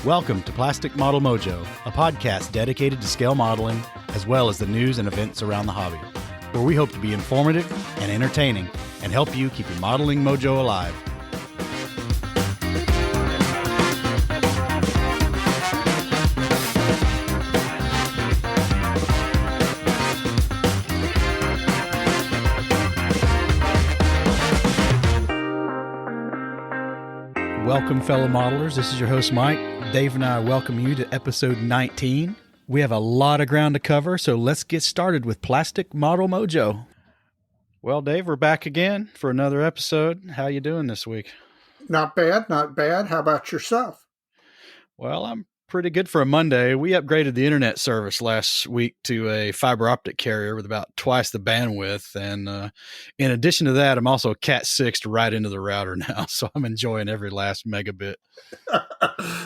Welcome to Plastic Model Mojo, a podcast dedicated to scale modeling, as well as the news and events around the hobby, where we hope to be informative and entertaining and help you keep your modeling mojo alive. Welcome, fellow modelers. This is your host, Mike. Dave and I welcome you to episode 19. We have a lot of ground to cover, so let's get started with Plastic Model Mojo. Well, Dave, we're back again for another episode. How you doing this week? Not bad, not bad. How about yourself? Well, I'm pretty good for a Monday. We upgraded the internet service last week to a fiber optic carrier with about twice the bandwidth. And in addition to that, I'm also Cat 6'd right into the router now. So I'm enjoying every last megabit.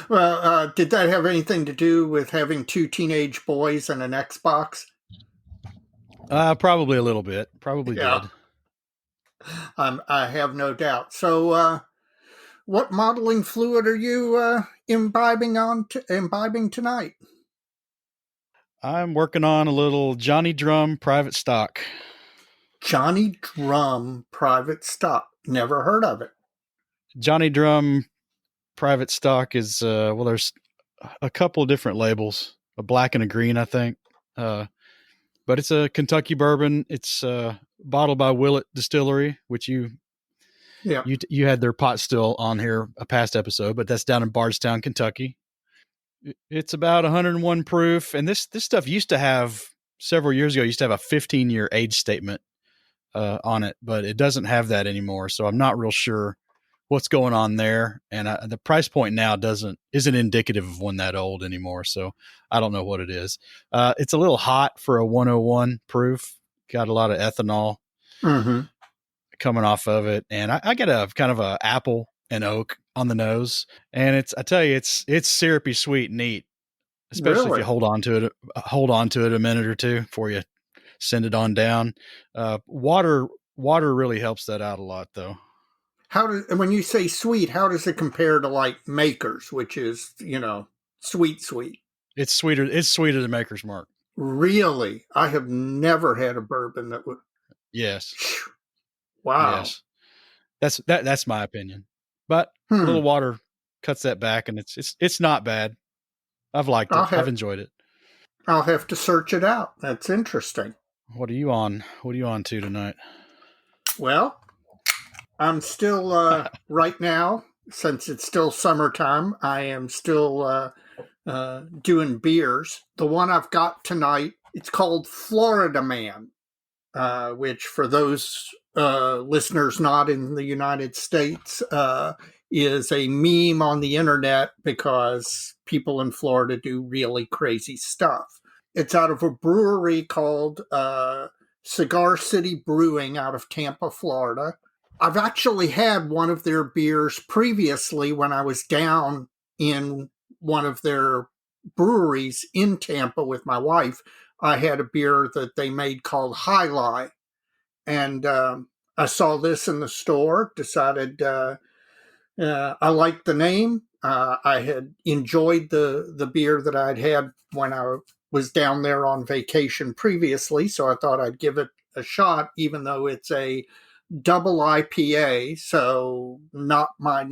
Well, did that have anything to do with having two teenage boys and an Xbox? Probably a little bit. Probably did. I have no doubt. So what modeling fluid are you imbibing tonight? I'm working on a little Johnny Drum private stock. Johnny Drum private stock. Never heard of it. Johnny Drum private stock is, there's a couple of different labels, a black and a green, I think. But it's a Kentucky bourbon. It's bottled by Willett Distillery, which you had their pot still on here a past episode, but that's down in Bardstown, Kentucky. It's about 101 proof, and this stuff used to have several years ago. Used to have a 15-year age statement on it, but it doesn't have that anymore. So I'm not real sure what's going on there, and the price point now isn't indicative of one that old anymore. So I don't know what it is. It's a little hot for a 101 proof. Got a lot of ethanol. Mm-hmm. Coming off of it, and I get a kind of a apple and oak on the nose, and it's syrupy sweet and neat, especially if you hold on to it a minute or two before you send it on down. Water really helps that out a lot, though. When you say sweet, how does it compare to like Maker's, which is sweet? It's sweeter than Maker's Mark. Really, I have never had a bourbon that would. Yes. Wow. Yes. That's my opinion. But a little water cuts that back, and it's not bad. I've liked it. I've enjoyed it. I'll have to search it out. That's interesting. What are you on? What are you on to tonight? Well, I'm still right now, since it's still summertime, I am still doing beers. The one I've got tonight, it's called Florida Man, which for those listeners not in the United States, is a meme on the internet because people in Florida do really crazy stuff. It's out of a brewery called Cigar City Brewing out of Tampa, Florida. I've actually had one of their beers previously when I was down in one of their breweries in Tampa with my wife. I had a beer that they made called High Lie. And I saw this in the store, decided I liked the name. I had enjoyed the beer that I'd had when I was down there on vacation previously, so I thought I'd give it a shot, even though it's a double IPA, so not my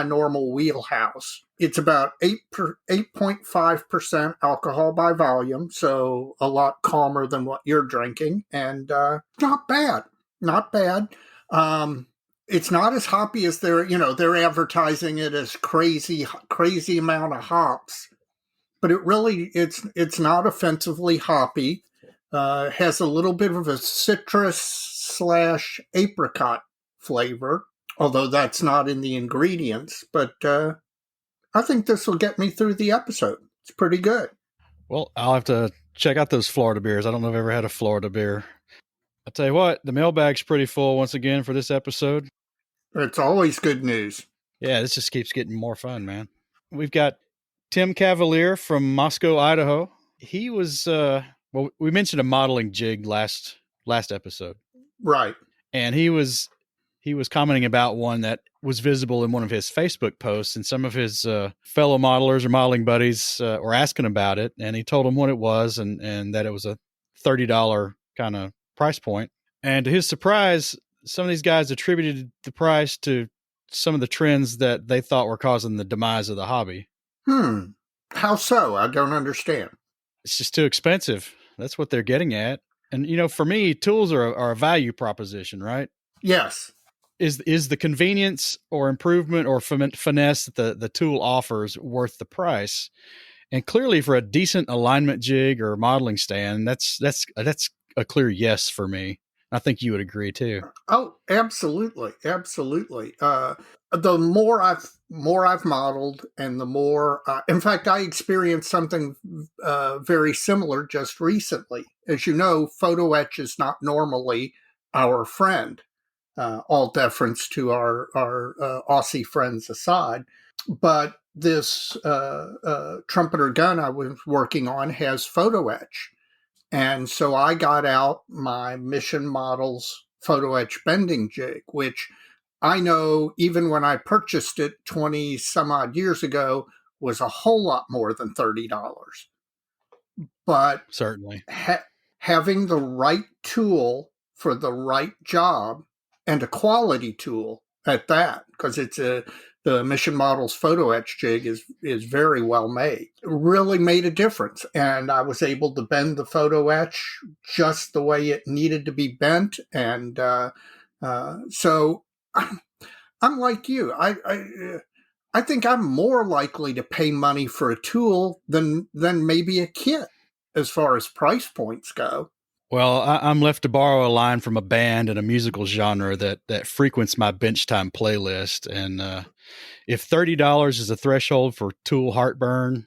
normal wheelhouse. It's about 8.5% alcohol by volume, so a lot calmer than what you're drinking, and not bad. It's not as hoppy as they're advertising it as crazy amount of hops, but it's not offensively hoppy. Has a little bit of a citrus/apricot flavor, although that's not in the ingredients, but I think this will get me through the episode. It's pretty good. Well, I'll have to check out those Florida beers. I don't know if I've ever had a Florida beer. I'll tell you what, the mailbag's pretty full once again for this episode. It's always good news. Yeah, this just keeps getting more fun, man. We've got Tim Cavalier from Moscow, Idaho. He was, we mentioned a modeling jig last episode. Right. And he he was commenting about one that was visible in one of his Facebook posts, and some of his fellow modelers or modeling buddies were asking about it, and he told them what it was, and that it was a $30 kind of price point. And to his surprise, some of these guys attributed the price to some of the trends that they thought were causing the demise of the hobby. How so? I don't understand. It's just too expensive. That's what they're getting at. And, you know, for me, tools are a value proposition, right? Yes. Is the convenience or improvement or finesse that the tool offers worth the price? And clearly, for a decent alignment jig or modeling stand, that's a clear yes for me. I think you would agree too. Oh, absolutely, absolutely. The more I've modeled, and the more, in fact, I experienced something very similar just recently. As you know, photo etch is not normally our friend. All deference to our Aussie friends aside, but this trumpeter gun I was working on has photo etch. And so I got out my Mission Models photo etch bending jig, which I know even when I purchased it 20 some odd years ago was a whole lot more than $30. But Certainly. having the right tool for the right job, and a quality tool at that, because the Mission Models photo etch jig is very well made. It really made a difference, and I was able to bend the photo etch just the way it needed to be bent, and so I'm like you. I think I'm more likely to pay money for a tool than maybe a kit as far as price points go. Well, I'm left to borrow a line from a band and a musical genre that frequents my bench time playlist. And if $30 is a threshold for tool heartburn,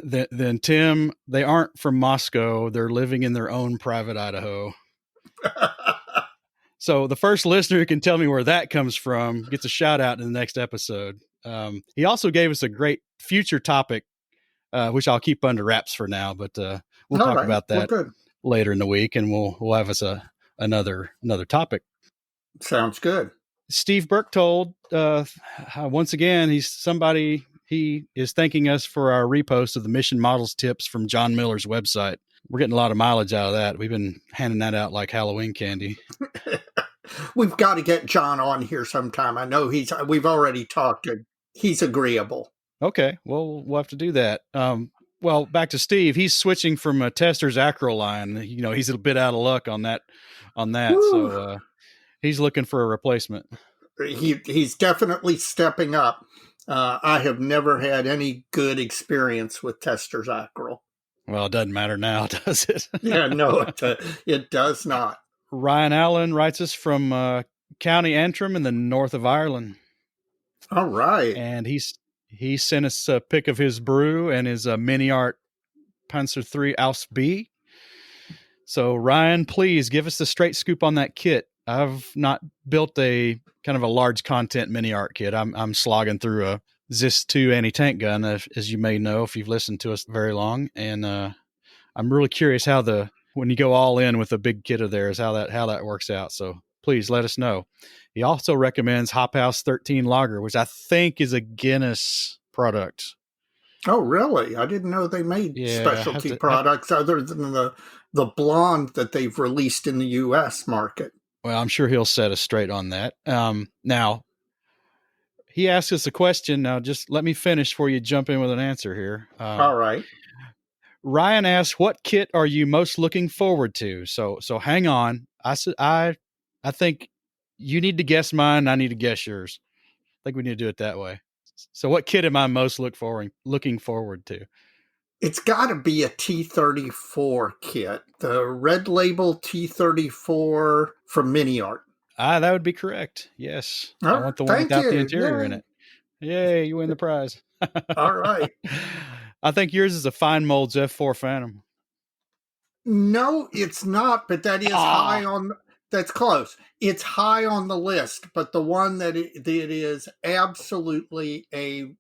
then Tim, they aren't from Moscow. They're living in their own private Idaho. So the first listener who can tell me where that comes from gets a shout out in the next episode. He also gave us a great future topic, which I'll keep under wraps for now, but we'll talk about that later in the week, and we'll have us another topic. Sounds good. Steve Berktold, once again, he is thanking us for our repost of the Mission Models tips from John Miller's website. We're getting a lot of mileage out of that. We've been handing that out like Halloween candy. We've got to get John on here sometime. I know we've already talked. He's agreeable. Okay. Well, we'll have to do that. Well, back to Steve. He's switching from a Tester's Acro line. You know, he's a bit out of luck on that. Woo. So he's looking for a replacement. He's definitely stepping up. I have never had any good experience with Tester's Acro. Well, it doesn't matter now, does it? Yeah, no, it does not. Ryan Allen writes us from County Antrim in the north of Ireland. All right. And he sent us a pic of his brew and his Mini Art Panzer III Aus B. So Ryan, please give us the straight scoop on that kit. I've not built a kind of a large content Mini Art kit. I'm slogging through a Zis 2 anti-tank gun, as you may know if you've listened to us very long. And I'm really curious how when you go all in with a big kit of theirs, how that works out. So please let us know. He also recommends Hop House 13 Lager, which I think is a Guinness product. Oh, really? I didn't know they made specialty products other than the blonde that they've released in the U.S. market. Well, I'm sure he'll set us straight on that. Now, he asked us a question. Now, just let me finish before you jump in with an answer here. All right. Ryan asked, "What kit are you most looking forward to?" So hang on. I think you need to guess mine. I need to guess yours. I think we need to do it that way. So, what kit am I most looking forward to? It's got to be a T-34 kit, the Red Label T-34 from Mini Art. That would be correct. Yes. I want the one without the interior in it. Yay, you win the prize. All right. I think yours is a Fine Molds F4 Phantom. No, it's not, but that is high on... That's close. It's high on the list, but the one that it is absolutely a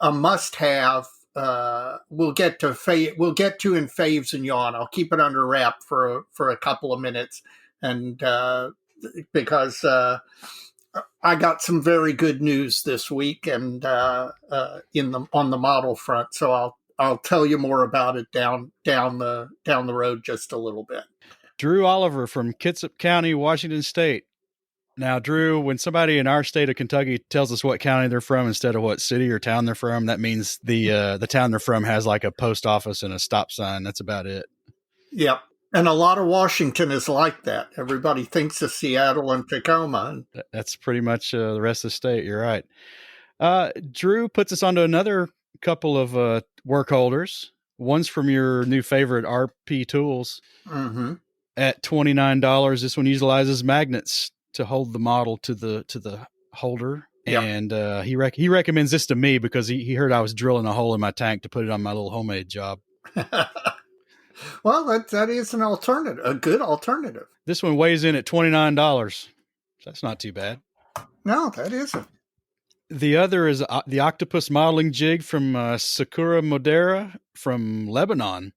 must-have. We'll get to in faves and yawn. I'll keep it under wrap for a couple of minutes, and because I got some very good news this week, and on the model front. So I'll tell you more about it down the road just a little bit. Drew Oliver from Kitsap County, Washington State. Now, Drew, when somebody in our state of Kentucky tells us what county they're from instead of what city or town they're from, that means the town they're from has like a post office and a stop sign. That's about it. Yep. And a lot of Washington is like that. Everybody thinks of Seattle and Tacoma. That's pretty much the rest of the state. You're right. Drew puts us onto another couple of work holders. One's from your new favorite RP Tools at $29. This one utilizes magnets to hold the model to the holder. Yep. And he recommends this to me because he heard I was drilling a hole in my tank to put it on my little homemade job. Well, that is an alternative, a good alternative. This one weighs in at $29. That's not too bad. No, that isn't. The other is the octopus modeling jig from Sakura Modera from Lebanon.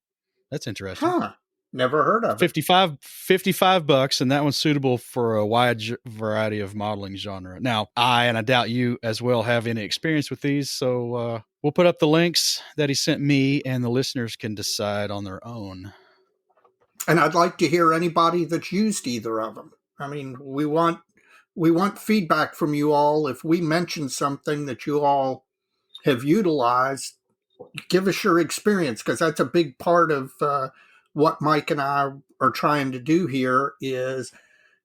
That's interesting. Huh. Never heard of it. $55, and that one's suitable for a wide variety of modeling genre. Now, I doubt you as well have any experience with these, so we'll put up the links that he sent me, and the listeners can decide on their own. And I'd like to hear anybody that's used either of them. I mean, we want feedback from you all. If we mention something that you all have utilized, give us your experience, because that's a big part of what Mike and I are trying to do here is,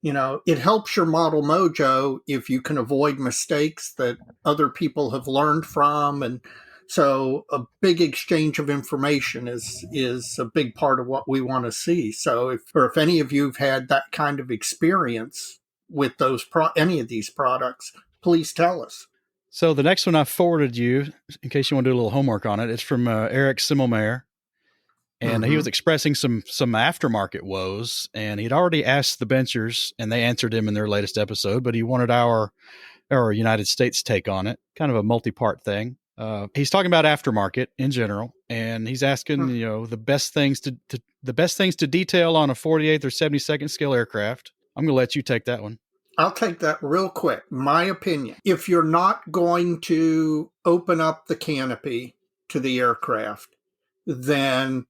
it helps your model mojo if you can avoid mistakes that other people have learned from. And so a big exchange of information is a big part of what we want to see. So if any of you have had that kind of experience with any of these products, please tell us. So the next one I forwarded you, in case you want to do a little homework on it, it's from Eric Simmelmeyer. And he was expressing some aftermarket woes, and he'd already asked the benchers, and they answered him in their latest episode, but he wanted our United States take on it, kind of a multi-part thing. He's talking about aftermarket in general, and he's asking, the best things to detail on a 48th or 72nd scale aircraft. I'm going to let you take that one. I'll take that real quick. My opinion, if you're not going to open up the canopy to the aircraft, then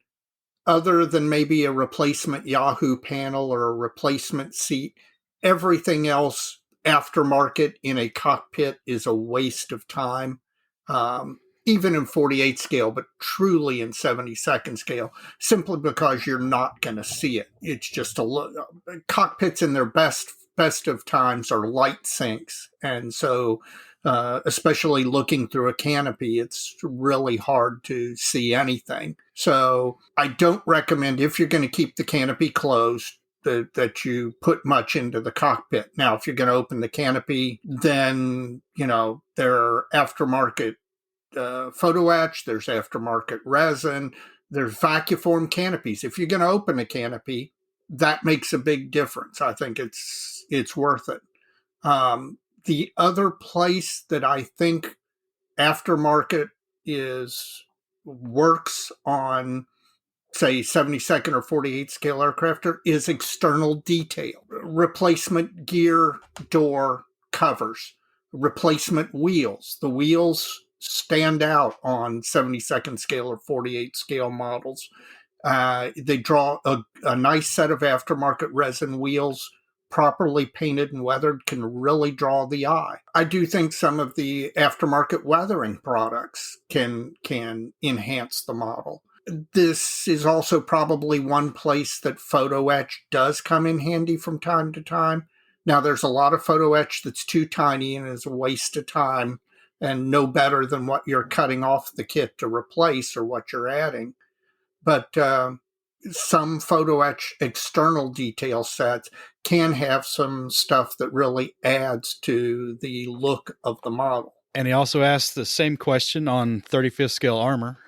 other than maybe a replacement Yahoo panel or a replacement seat, everything else aftermarket in a cockpit is a waste of time, even in 48 scale, but truly in 72nd scale, simply because you're not going to see it. It's just cockpits in their best of times are light sinks. And so especially looking through a canopy, it's really hard to see anything. So I don't recommend, if you're going to keep the canopy closed, that you put much into the cockpit. Now, if you're going to open the canopy, then, there are aftermarket photo etch, there's aftermarket resin, there's vacuform canopies. If you're going to open a canopy, that makes a big difference. I think it's worth it. The other place that I think aftermarket works on, say, 72nd or 48 scale aircraft is external detail. Replacement gear door covers, replacement wheels. The wheels stand out on 72nd scale or 48 scale models. They draw a nice set of aftermarket resin wheels, properly painted and weathered, can really draw the eye. I do think some of the aftermarket weathering products can enhance the model. This is also probably one place that photo etch does come in handy from time to time. Now, there's a lot of photo etch that's too tiny and is a waste of time and no better than what you're cutting off the kit to replace or what you're adding. But some photo etch external detail sets can have some stuff that really adds to the look of the model. And he also asked the same question on 35th scale armor.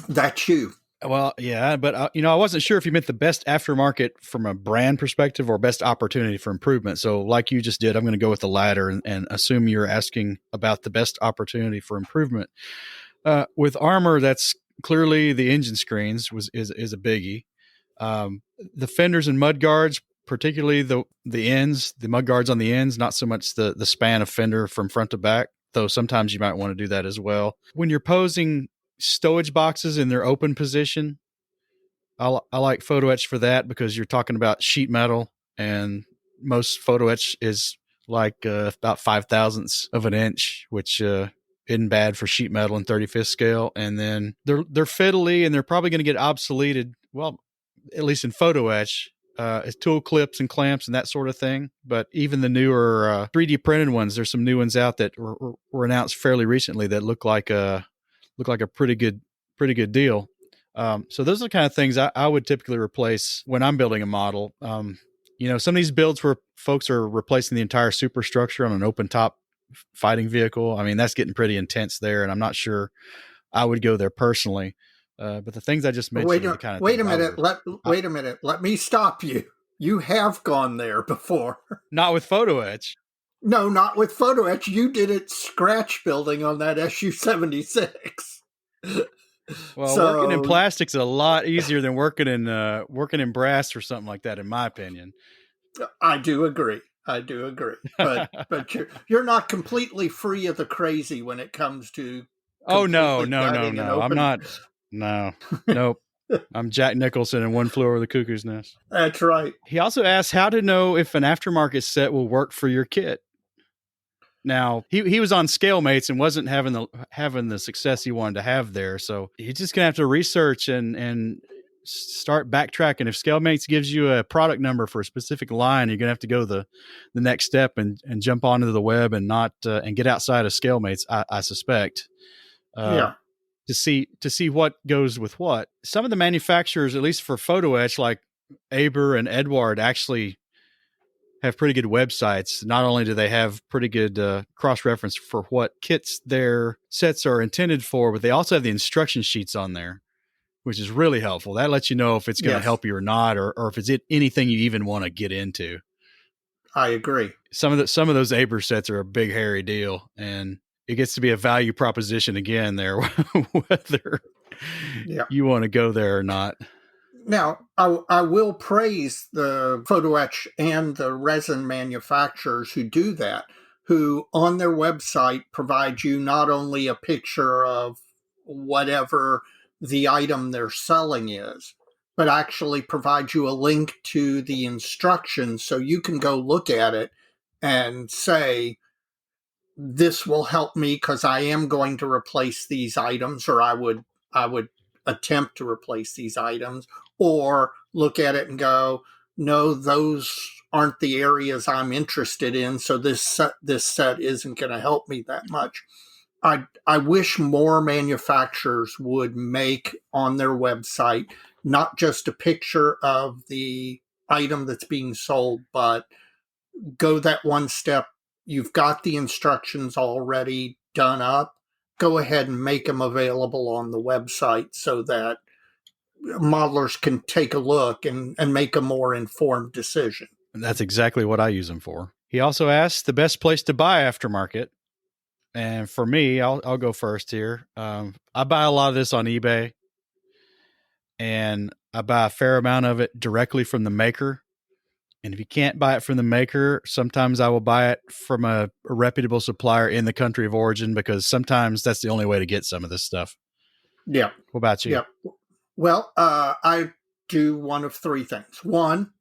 That's you. Well, yeah, but I wasn't sure if you meant the best aftermarket from a brand perspective or best opportunity for improvement. So like you just did, I'm going to go with the latter and assume you're asking about the best opportunity for improvement. With armor, that's clearly the engine screens is a biggie. The fenders and mud guards particularly the ends, the mud guards on the ends, not so much the span of fender from front to back, though sometimes you might want to do that as well. When you're posing stowage boxes in their open position, I like photo etch for that because you're talking about sheet metal, and most photo etch is like about 5/1000ths of an inch, which isn't bad for sheet metal in 35th scale. And then they're fiddly, and they're probably going to get obsoleted. Well, at least in photo etch, tool clips and clamps and that sort of thing. But even the newer 3D printed ones, there's some new ones out that were announced fairly recently that look like a pretty good deal. So those are the kind of things I would typically replace when I'm building a model. Some of these builds where folks are replacing the entire superstructure on an open top fighting vehicle, I mean, that's getting pretty intense there, and I'm not sure I would go there personally. But the things I just mentioned are the kind of wait a minute. Wait a minute. Let me stop you. You have gone there before. Not with photo etch. No, not with photo etch. You did it scratch building on that SU-76. Well, working in plastic's a lot easier than working in brass or something like that, in my opinion. I do agree. But you're not completely free of the crazy when it comes to. Oh no! I'm not. No, nope. I'm Jack Nicholson in One Flew Over the Cuckoo's Nest. That's right. He also asked how to know if an aftermarket set will work for your kit. Now, he was on Scalemates and wasn't having the success he wanted to have there, so he's just gonna have to research and start backtracking. If Scalemates gives you a product number for a specific line, you're gonna have to go the next step and jump onto the web and not and get outside of Scalemates. I suspect. Yeah. To see what goes with what. Some of the manufacturers, at least for photo etch, like Aber and Edward, actually have pretty good websites. Not only do they have pretty good cross-reference for what kits their sets are intended for, but they also have the instruction sheets on there, which is really helpful. That lets you know if it's going to help you or not, or if it's anything you even want to get into. I agree. Some of those Aber sets are a big, hairy deal, and it gets to be a value proposition again there, whether you want to go there or not. Now, I will praise the photo etch and the resin manufacturers who do that, who on their website provide you not only a picture of whatever the item they're selling is, but actually provide you a link to the instructions so you can go look at it and say, this will help me because I am going to replace these items, or I would attempt to replace these items, or look at it and go, no, those aren't the areas I'm interested in, so this set isn't going to help me that much. I wish more manufacturers would make on their website not just a picture of the item that's being sold, but go that one step. You've got the instructions already done up. Go ahead and make them available on the website so that modelers can take a look and make a more informed decision. And that's exactly what I use them for. He also asked the best place to buy aftermarket. And for me, I'll go first here. I buy a lot of this on eBay, and I buy a fair amount of it directly from the maker. And if you can't buy it from the maker, sometimes I will buy it from a reputable supplier in the country of origin, because sometimes that's the only way to get some of this stuff. Yeah. What about you? Yeah. Well, I do one of three things. One,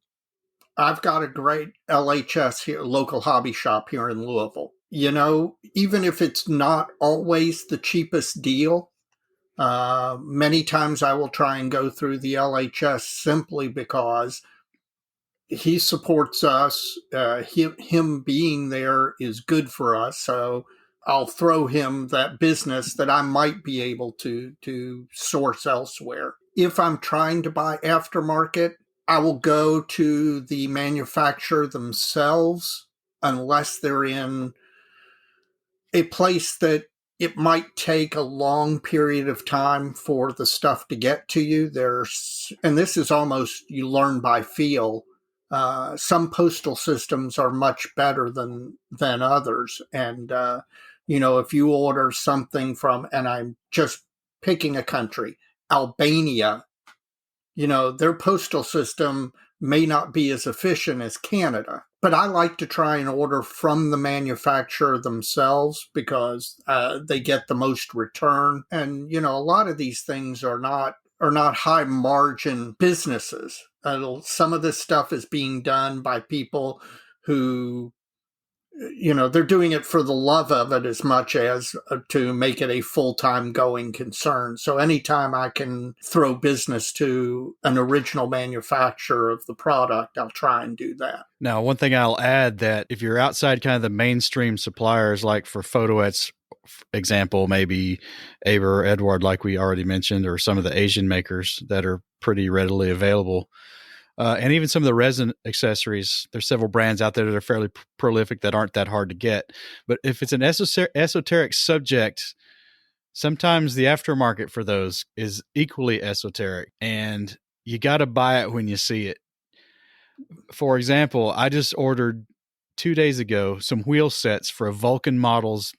I've got a great LHS here, local hobby shop here in Louisville. You know, even if it's not always the cheapest deal, many times I will try and go through the LHS simply because he supports us. Him being there is good for us. So I'll throw him that business that I might be able to source elsewhere. If I'm trying to buy aftermarket, I will go to the manufacturer themselves unless they're in a place that it might take a long period of time for the stuff to get to you. And this is almost, you learn by feel. Some postal systems are much better than others. And, if you order something from, and I'm just picking a country, Albania, their postal system may not be as efficient as Canada. But I like to try and order from the manufacturer themselves because they get the most return. And, you know, a lot of these things are not high margin businesses. Some of this stuff is being done by people who, you know, they're doing it for the love of it as much as to make it a full-time going concern. So anytime I can throw business to an original manufacturer of the product, I'll try and do that. Now, one thing I'll add, that if you're outside kind of the mainstream suppliers, like for photoettes, example, maybe Aber, Edward, like we already mentioned, or some of the Asian makers that are pretty readily available, and even some of the resin accessories. There's several brands out there that are fairly prolific that aren't that hard to get. But if it's an esoteric subject, sometimes the aftermarket for those is equally esoteric, and you got to buy it when you see it. For example, I just ordered 2 days ago some wheel sets for a Vulcan Models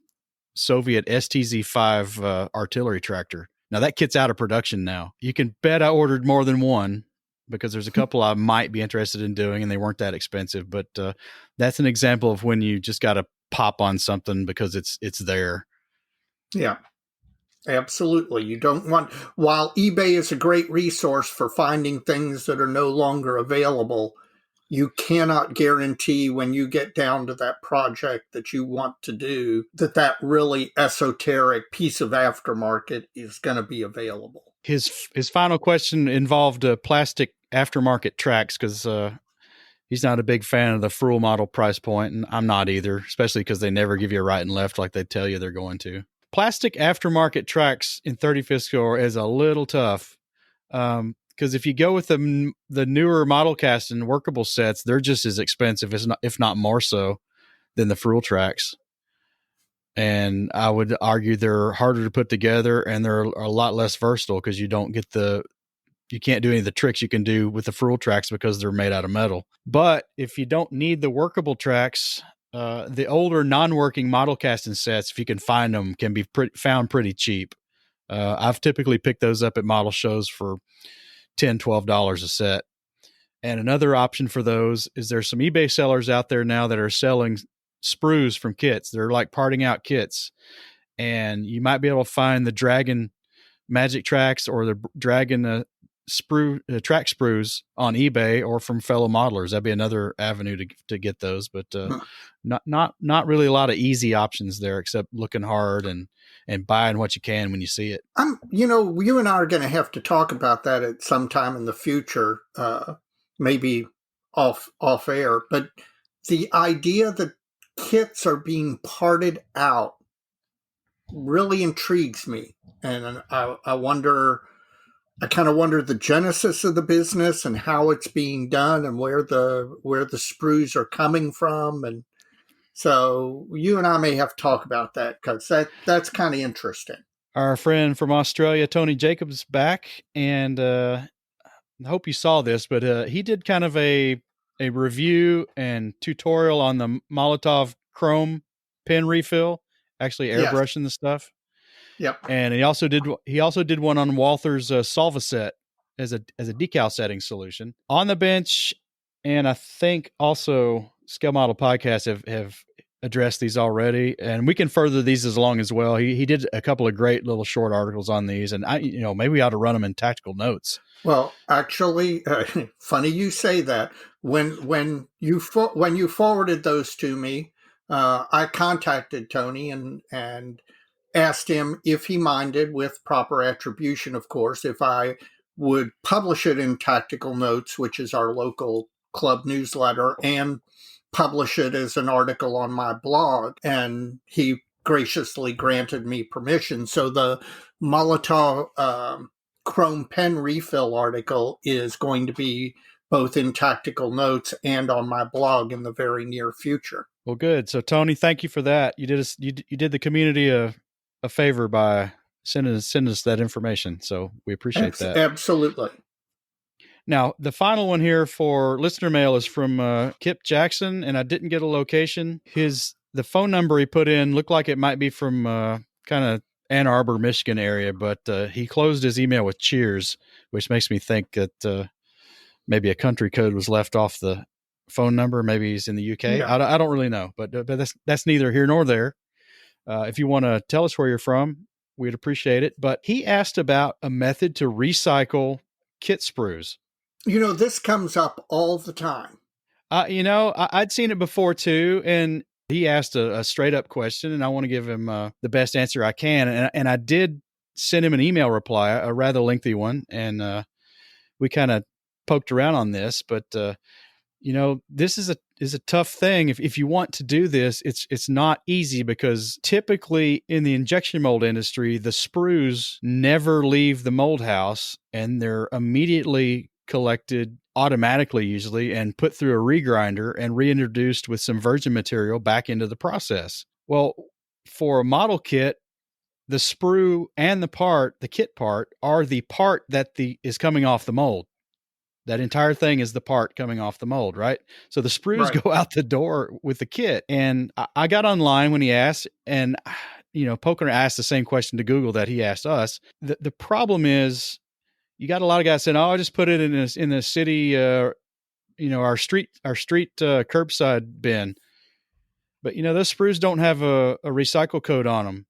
Soviet STZ-5 artillery tractor. Now that kit's out of production now. You can bet I ordered more than one, because there's a couple I might be interested in doing, and they weren't that expensive. But that's an example of when you just got to pop on something because it's there. Yeah, absolutely. You don't want, while eBay is a great resource for finding things that are no longer available, you cannot guarantee when you get down to that project that you want to do that really esoteric piece of aftermarket is going to be available. His final question involved plastic aftermarket tracks, because he's not a big fan of the Fruhl model price point, and I'm not either, especially because they never give you a right and left like they tell you they're going to. Plastic aftermarket tracks in 35th score is a little tough, because if you go with the newer model cast and workable sets, they're just as expensive, if not more so, than the Fruhl tracks. And I would argue they're harder to put together, and they're a lot less versatile because you can't do any of the tricks you can do with the Fruhl tracks because they're made out of metal. But if you don't need the workable tracks, the older non-working model casting sets, if you can find them, can be found pretty cheap. I've typically picked those up at model shows for $10, $12 a set. And another option for those is there's some eBay sellers out there now that are selling sprues from kits. They're like parting out kits. And you might be able to find the Dragon Magic Tracks or the Dragon track sprues on eBay or from fellow modelers. That'd be another avenue to get those, but not really a lot of easy options there, except looking hard and buying what you can when you see it. You and I are going to have to talk about that at some time in the future, maybe off air. But the idea that kits are being parted out really intrigues me, and I kind of wonder the genesis of the business and how it's being done and where the sprues are coming from. And so you and I may have to talk about that, because that's kind of interesting. Our friend from Australia, Tony Jacobs, back, and I hope you saw this, but he did kind of a review and tutorial on the Molotov chrome pen refill, actually airbrushing the stuff. Yep. And he also did one on Walther's Solva set as a decal setting solution on the bench. And I think also Scale Model Podcast have addressed these already, and we can further these along as well. He did a couple of great little short articles on these, and maybe we ought to run them in tactical notes. Well, actually, funny you say that. When you forwarded those to me, I contacted Tony and asked him if he minded, with proper attribution, of course, if I would publish it in Tactical Notes, which is our local club newsletter, and publish it as an article on my blog. And he graciously granted me permission. So the Molotov chrome pen refill article is going to be both in Tactical Notes and on my blog in the very near future. Well, good. So Tony, thank you for that. You did the community a favor by sending us that information. So we appreciate that. Absolutely. Now, the final one here for listener mail is from Kip Jackson, and I didn't get a location. The phone number he put in looked like it might be from kind of Ann Arbor, Michigan area, but he closed his email with cheers, which makes me think that maybe a country code was left off the phone number. Maybe he's in the UK. Yeah. I don't really know, but that's neither here nor there. If you want to tell us where you're from, we'd appreciate it. But he asked about a method to recycle kit sprues. This comes up all the time. I'd seen it before too, and he asked a straight up question, and I want to give him the best answer I can. And I did send him an email reply, a rather lengthy one, and we kind of poked around on this, but this is a tough thing. If you want to do this, it's not easy, because typically in the injection mold industry, the sprues never leave the mold house, and they're immediately collected automatically usually and put through a regrinder and reintroduced with some virgin material back into the process. Well, for a model kit, the sprue and the kit part, are the part that is coming off the mold. That entire thing is the part coming off the mold, right? So the sprues Right. go out the door with the kit. And I got online when he asked, and Poker asked the same question to Google that he asked us. The problem is, you got a lot of guys saying, "Oh, I just put it in the city, our street curbside bin." But those sprues don't have a recycle code on them,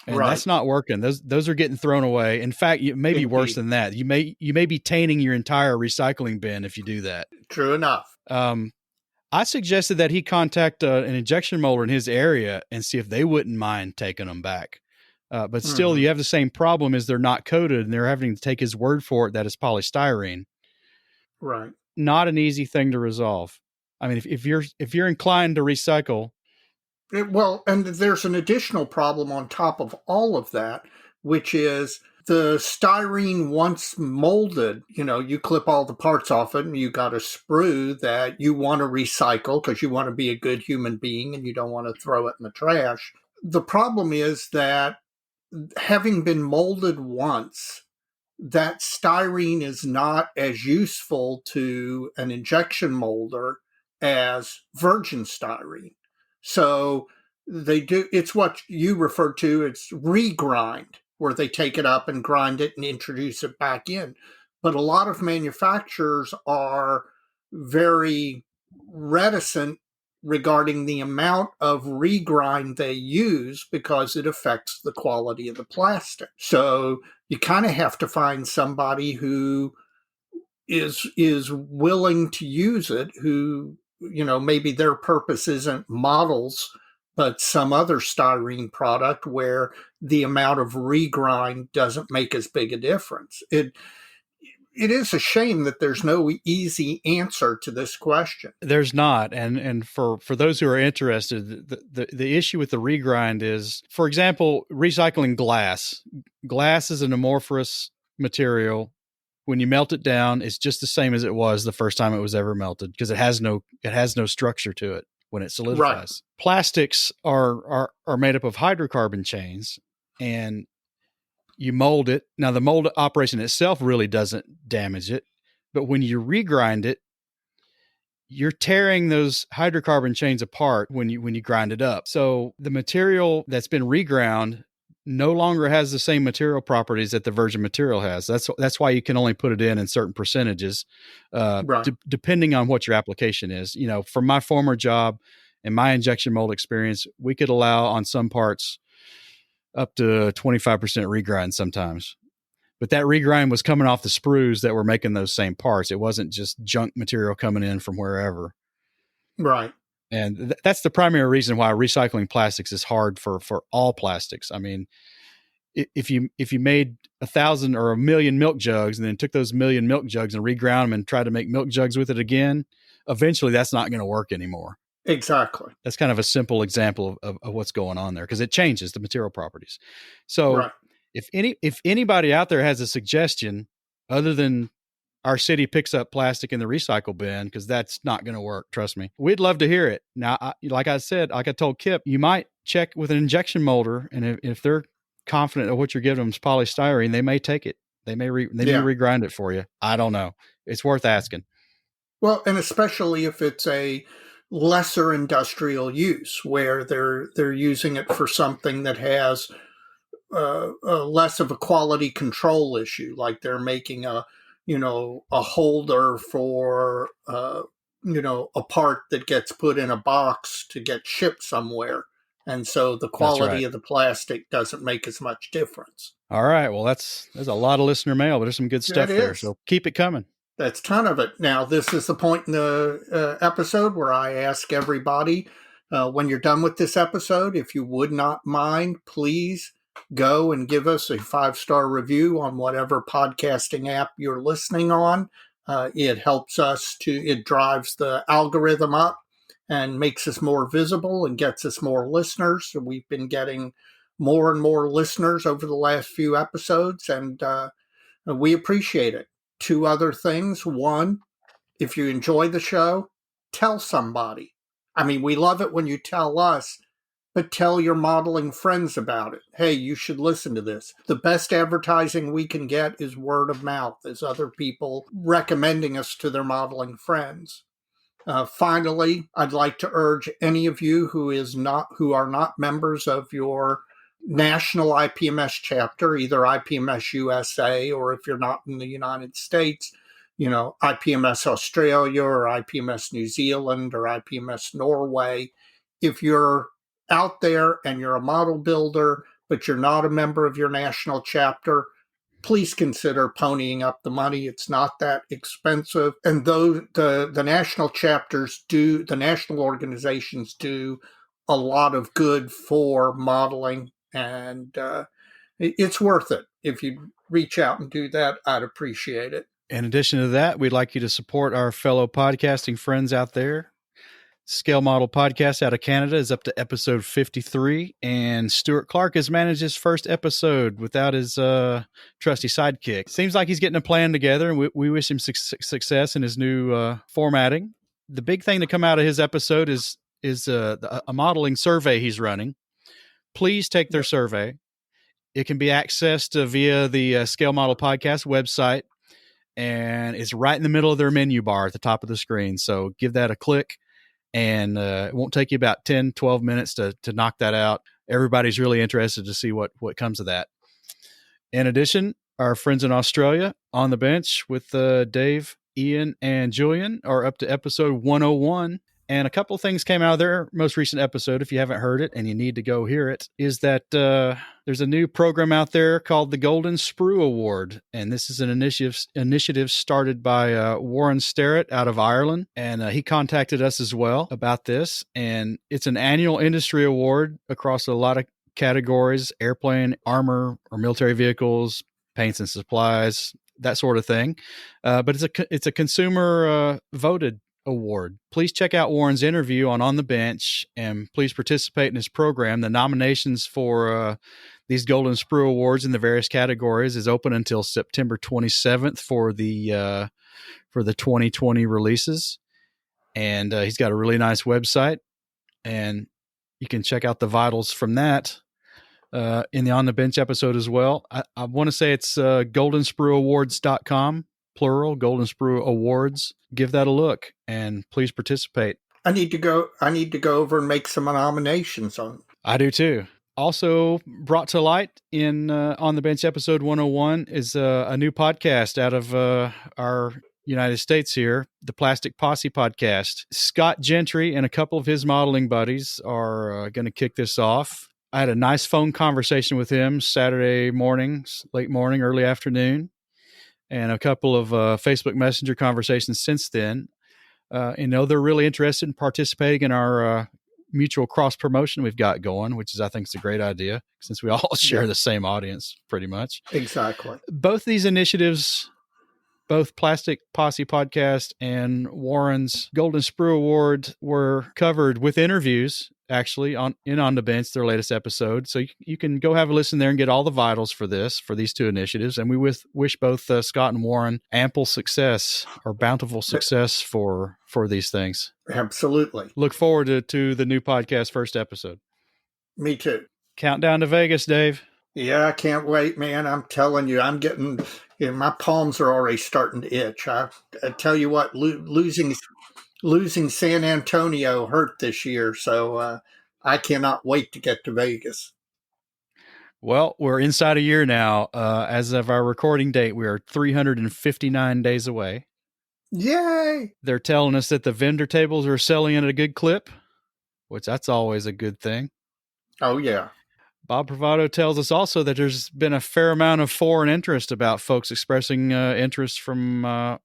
and Right. that's not working. Those are getting thrown away. In fact, it may be worse than that. You may be tainting your entire recycling bin if you do that. True enough. I suggested that he contact an injection molder in his area and see if they wouldn't mind taking them back. But still, you have the same problem, is they're not coated, and they're having to take his word for it that it's polystyrene. Right. Not an easy thing to resolve. I mean, if you're inclined to recycle. Well, and there's an additional problem on top of all of that, which is the styrene once molded. You clip all the parts off it, and you got a sprue that you want to recycle because you want to be a good human being and you don't want to throw it in the trash. The problem is that, having been molded once, that styrene is not as useful to an injection molder as virgin styrene. So it's what you referred to, it's regrind, where they take it up and grind it and introduce it back in. But a lot of manufacturers are very reticent regarding the amount of regrind they use, because it affects the quality of the plastic. So you kind of have to find somebody who is willing to use it, who maybe their purpose isn't models but some other styrene product where the amount of regrind doesn't make as big a difference. It is a shame that there's no easy answer to this question. There's not, and for those who are interested, the issue with the regrind is, for example, recycling glass. Glass is an amorphous material. When you melt it down, it's just the same as it was the first time it was ever melted, because it has no structure to it when it solidifies. Right. Plastics are made up of hydrocarbon chains, and you mold it. Now, the mold operation itself really doesn't damage it, but when you regrind it, you're tearing those hydrocarbon chains apart when you grind it up. So the material that's been reground no longer has the same material properties that the virgin material has. That's why you can only put it in certain percentages, right. Depending on what your application is. From my former job and my injection mold experience, we could allow on some parts up to 25% regrind sometimes. But that regrind was coming off the sprues that were making those same parts. It wasn't just junk material coming in from wherever. Right. And that's the primary reason why recycling plastics is hard for all plastics. I mean, if you made 1,000 or 1,000,000 milk jugs and then took those 1,000,000 milk jugs and reground them and tried to make milk jugs with it again, eventually that's not going to work anymore. Exactly. That's kind of a simple example of what's going on there, because it changes the material properties. So right. If anybody out there has a suggestion other than our city picks up plastic in the recycle bin, because that's not going to work, trust me, we'd love to hear it. Now, like I told Kip, you might check with an injection molder, and if they're confident of what you're giving them is polystyrene, they may take it. They may regrind it for you. I don't know. It's worth asking. Well, and especially if it's a lesser industrial use, where they're using it for something that has less of a quality control issue, like they're making a a holder for, a part that gets put in a box to get shipped somewhere. And so the That's quality right. of the plastic doesn't make as much difference. All right. Well, there's a lot of listener mail, but there's some good That stuff there. is. So keep it coming. That's a ton of it. Now, this is the point in the episode where I ask everybody, when you're done with this episode, if you would not mind, please go and give us a 5-star review on whatever podcasting app you're listening on. It helps us it drives the algorithm up and makes us more visible and gets us more listeners. So we've been getting more and more listeners over the last few episodes, and we appreciate it. Two other things. One, if you enjoy the show, tell somebody. I mean, we love it when you tell us, but tell your modeling friends about it. Hey, you should listen to this. The best advertising we can get is word of mouth, is other people recommending us to their modeling friends. Finally, I'd like to urge any of you who are not members of your national IPMS chapter, either IPMS USA, or if you're not in the United States, IPMS Australia or IPMS New Zealand or IPMS Norway. If you're out there and you're a model builder, but you're not a member of your national chapter, please consider ponying up the money. It's not that expensive. And though the national chapters the national organizations do a lot of good for modeling, and it's worth it. If you reach out and do that, I'd appreciate it. In addition to that, we'd like you to support our fellow podcasting friends out there. Scale Model Podcast out of Canada is up to episode 53, and Stuart Clark has managed his first episode without his trusty sidekick. Seems like he's getting a plan together, and we wish him success in his new formatting. The big thing to come out of his episode is a modeling survey he's running. Please take their survey. It can be accessed via the Scale Model Podcast website, and it's right in the middle of their menu bar at the top of the screen. So give that a click. And it won't take you about 10, 12 minutes to knock that out. Everybody's really interested to see what comes of that. In addition, our friends in Australia, On the Bench with Dave, Ian, and Julian are up to episode 101. And a couple of things came out of their most recent episode, if you haven't heard it and you need to go hear it, is that there's a new program out there called the Golden Sprue Award. And this is an initiative started by Warren Sterrett out of Ireland. And he contacted us as well about this. And it's an annual industry award across a lot of categories: airplane, armor, or military vehicles, paints and supplies, that sort of thing. But it's a consumer voted award. Please check out Warren's interview on the Bench, and please participate in his program. The nominations for these Golden Sprue Awards in the various categories is open until September 27th for the 2020 releases. And he's got a really nice website, and you can check out the vitals from that in the On the Bench episode as well. I want to say it's goldensprueawards.com. Plural, Golden Sprue Awards. Give that a look, and please participate. I need to go over and make some nominations on. I do too. Also brought to light in On the Bench episode 101 is a new podcast out of our United States here, the Plastic Posse podcast. Scott Gentry and a couple of his modeling buddies are going to kick this off. I had a nice phone conversation with him Saturday morning, late morning, early afternoon, and a couple of Facebook Messenger conversations since then. They're really interested in participating in our mutual cross promotion we've got going, which I think is a great idea since we all share the same audience pretty much. Exactly. Both these initiatives, both Plastic Posse Podcast and Warren's Golden Sprue Award, were covered with interviews actually on the Bench, their latest episode. So you can go have a listen there and get all the vitals for these two initiatives. And we wish both Scott and Warren ample success or bountiful success for these things. Absolutely. Look forward to the new podcast first episode. Me too. Countdown to Vegas, Dave. Yeah, I can't wait, man. I'm telling you, I'm getting, my palms are already starting to itch. I tell you what, losing San Antonio hurt this year, so I cannot wait to get to Vegas. Well, we're inside a year now. As of our recording date, we are 359 days away. Yay! They're telling us that the vendor tables are selling at a good clip, which that's always a good thing. Oh, yeah. Bob Provato tells us also that there's been a fair amount of foreign interest about folks expressing interest from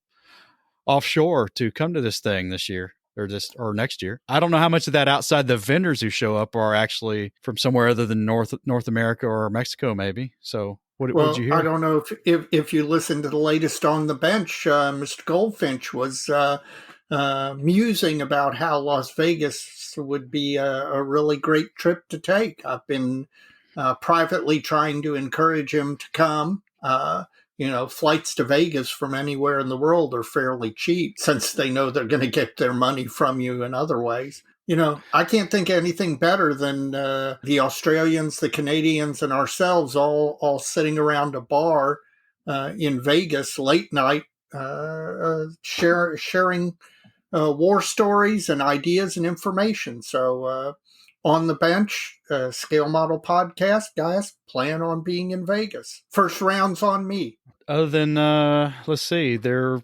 offshore to come to this thing this year or next year. I don't know how much of that outside the vendors who show up are actually from somewhere other than North America or Mexico, maybe. So what did you Well, I hear? don't know if you listen to the latest on the bench, Mr. Goldfinch was musing about how Las Vegas would be a really great trip to take. I've been privately trying to encourage him to come. Flights to Vegas from anywhere in the world are fairly cheap since they know they're going to get their money from you in other ways. I can't think of anything better than the Australians, the Canadians, and ourselves all sitting around a bar in Vegas late night, sharing war stories and ideas and information. So, on the bench, Scale Model Podcast, guys, plan on being in Vegas. First round's on me. Other than, let's see, they're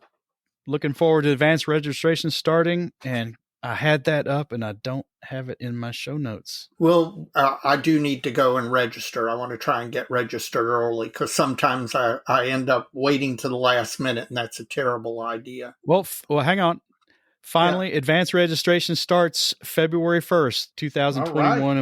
looking forward to advanced registration starting, and I had that up and I don't have it in my show notes. Well, I do need to go and register. I want to try and get registered early because sometimes I end up waiting to the last minute, and that's a terrible idea. Well, hang on. Yeah. Finally, advanced registration starts February 1st, All right. 2021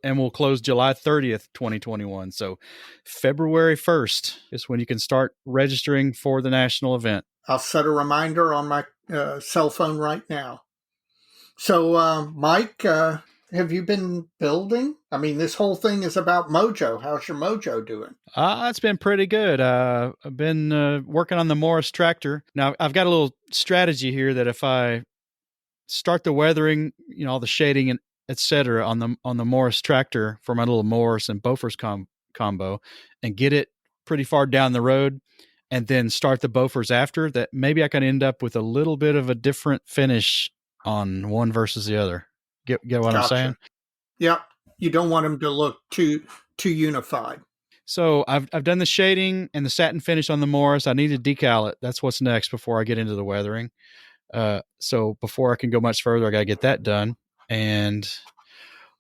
and will close July 30th, 2021. So February 1st is when you can start registering for the national event. I'll set a reminder on my cell phone right now. So, Mike, have you been building? I mean, this whole thing is about Mojo. How's your Mojo doing? It's been pretty good. I've been working on the Morris tractor. Now, I've got a little strategy here that if I start the weathering, all the shading and etc. on the Morris tractor for my little Morris and Bofors combo, and get it pretty far down the road, and then start the Bofors after that, maybe I can end up with a little bit of a different finish on one versus the other. Get what I'm saying? Gotcha. Yep. You don't want them to look too unified. So I've done the shading and the satin finish on the Morris. I need to decal it. That's what's next before I get into the weathering. So before I can go much further, I got to get that done. And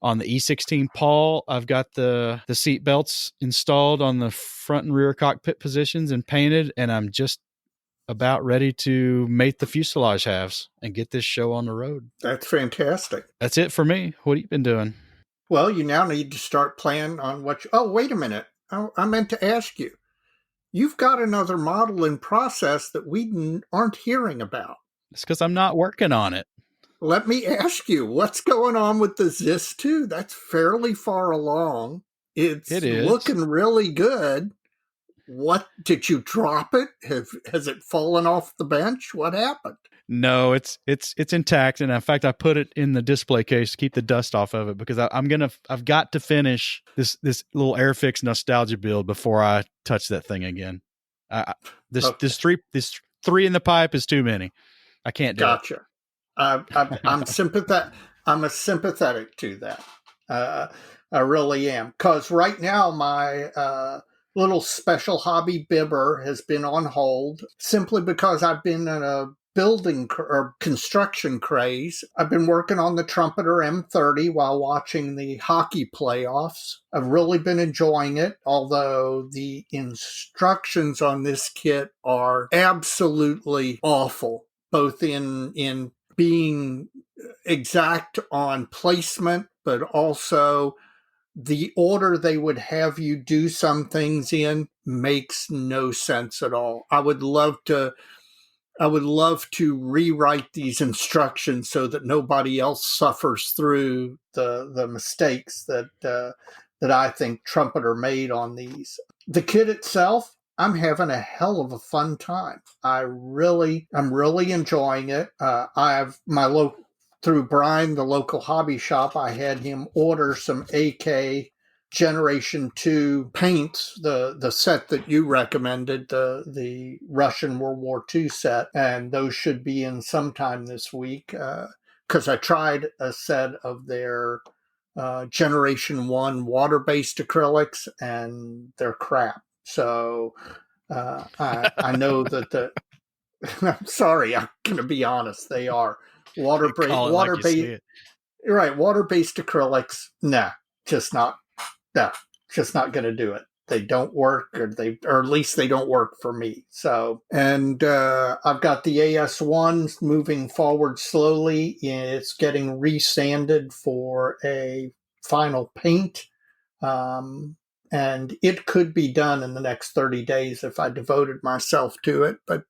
on the E16 Paul, I've got the seat belts installed on the front and rear cockpit positions and painted, and I'm just about ready to mate the fuselage halves and get this show on the road. That's fantastic. That's it for me. What have you been doing? Well, you now need to start planning on what oh, wait a minute. I meant to ask you. You've got another model in process that we aren't hearing about. It's because I'm not working on it. Let me ask you, what's going on with the Zis 2? That's fairly far along. It is looking really good. What, did you drop it? Has it fallen off the bench? What happened? No, it's intact, and in fact, I put it in the display case to keep the dust off of it because I've got to finish this little Airfix nostalgia build before I touch that thing again. This three in the pipe is too many. I can't do it. Gotcha. I'm sympathetic. I'm sympathetic to that. I really am, because right now my little special hobby bibber has been on hold simply because I've been in a building or construction craze. I've been working on the Trumpeter M30 while watching the hockey playoffs. I've really been enjoying it, although the instructions on this kit are absolutely awful, both in being exact on placement, but also the order they would have you do some things in makes no sense at all. I would love to rewrite these instructions so that nobody else suffers through the mistakes that I think Trumpeter made on these. The kit itself, I'm having a hell of a fun time. I'm really enjoying it. Through Brian, the local hobby shop, I had him order some AK Generation 2 paints, the set that you recommended, the Russian World War II set, and those should be in sometime this week, because I tried a set of their Generation 1 water-based acrylics, and they're crap. So I know that I'm sorry, I'm going to be honest. They are Call it like you see water-based. it. Right, water-based acrylics. Nah, just not. No, just not going to do it. They don't work, or at least they don't work for me. So, and I've got the AS1 moving forward slowly. It's getting resanded for a final paint. And it could be done in the next 30 days if I devoted myself to it. But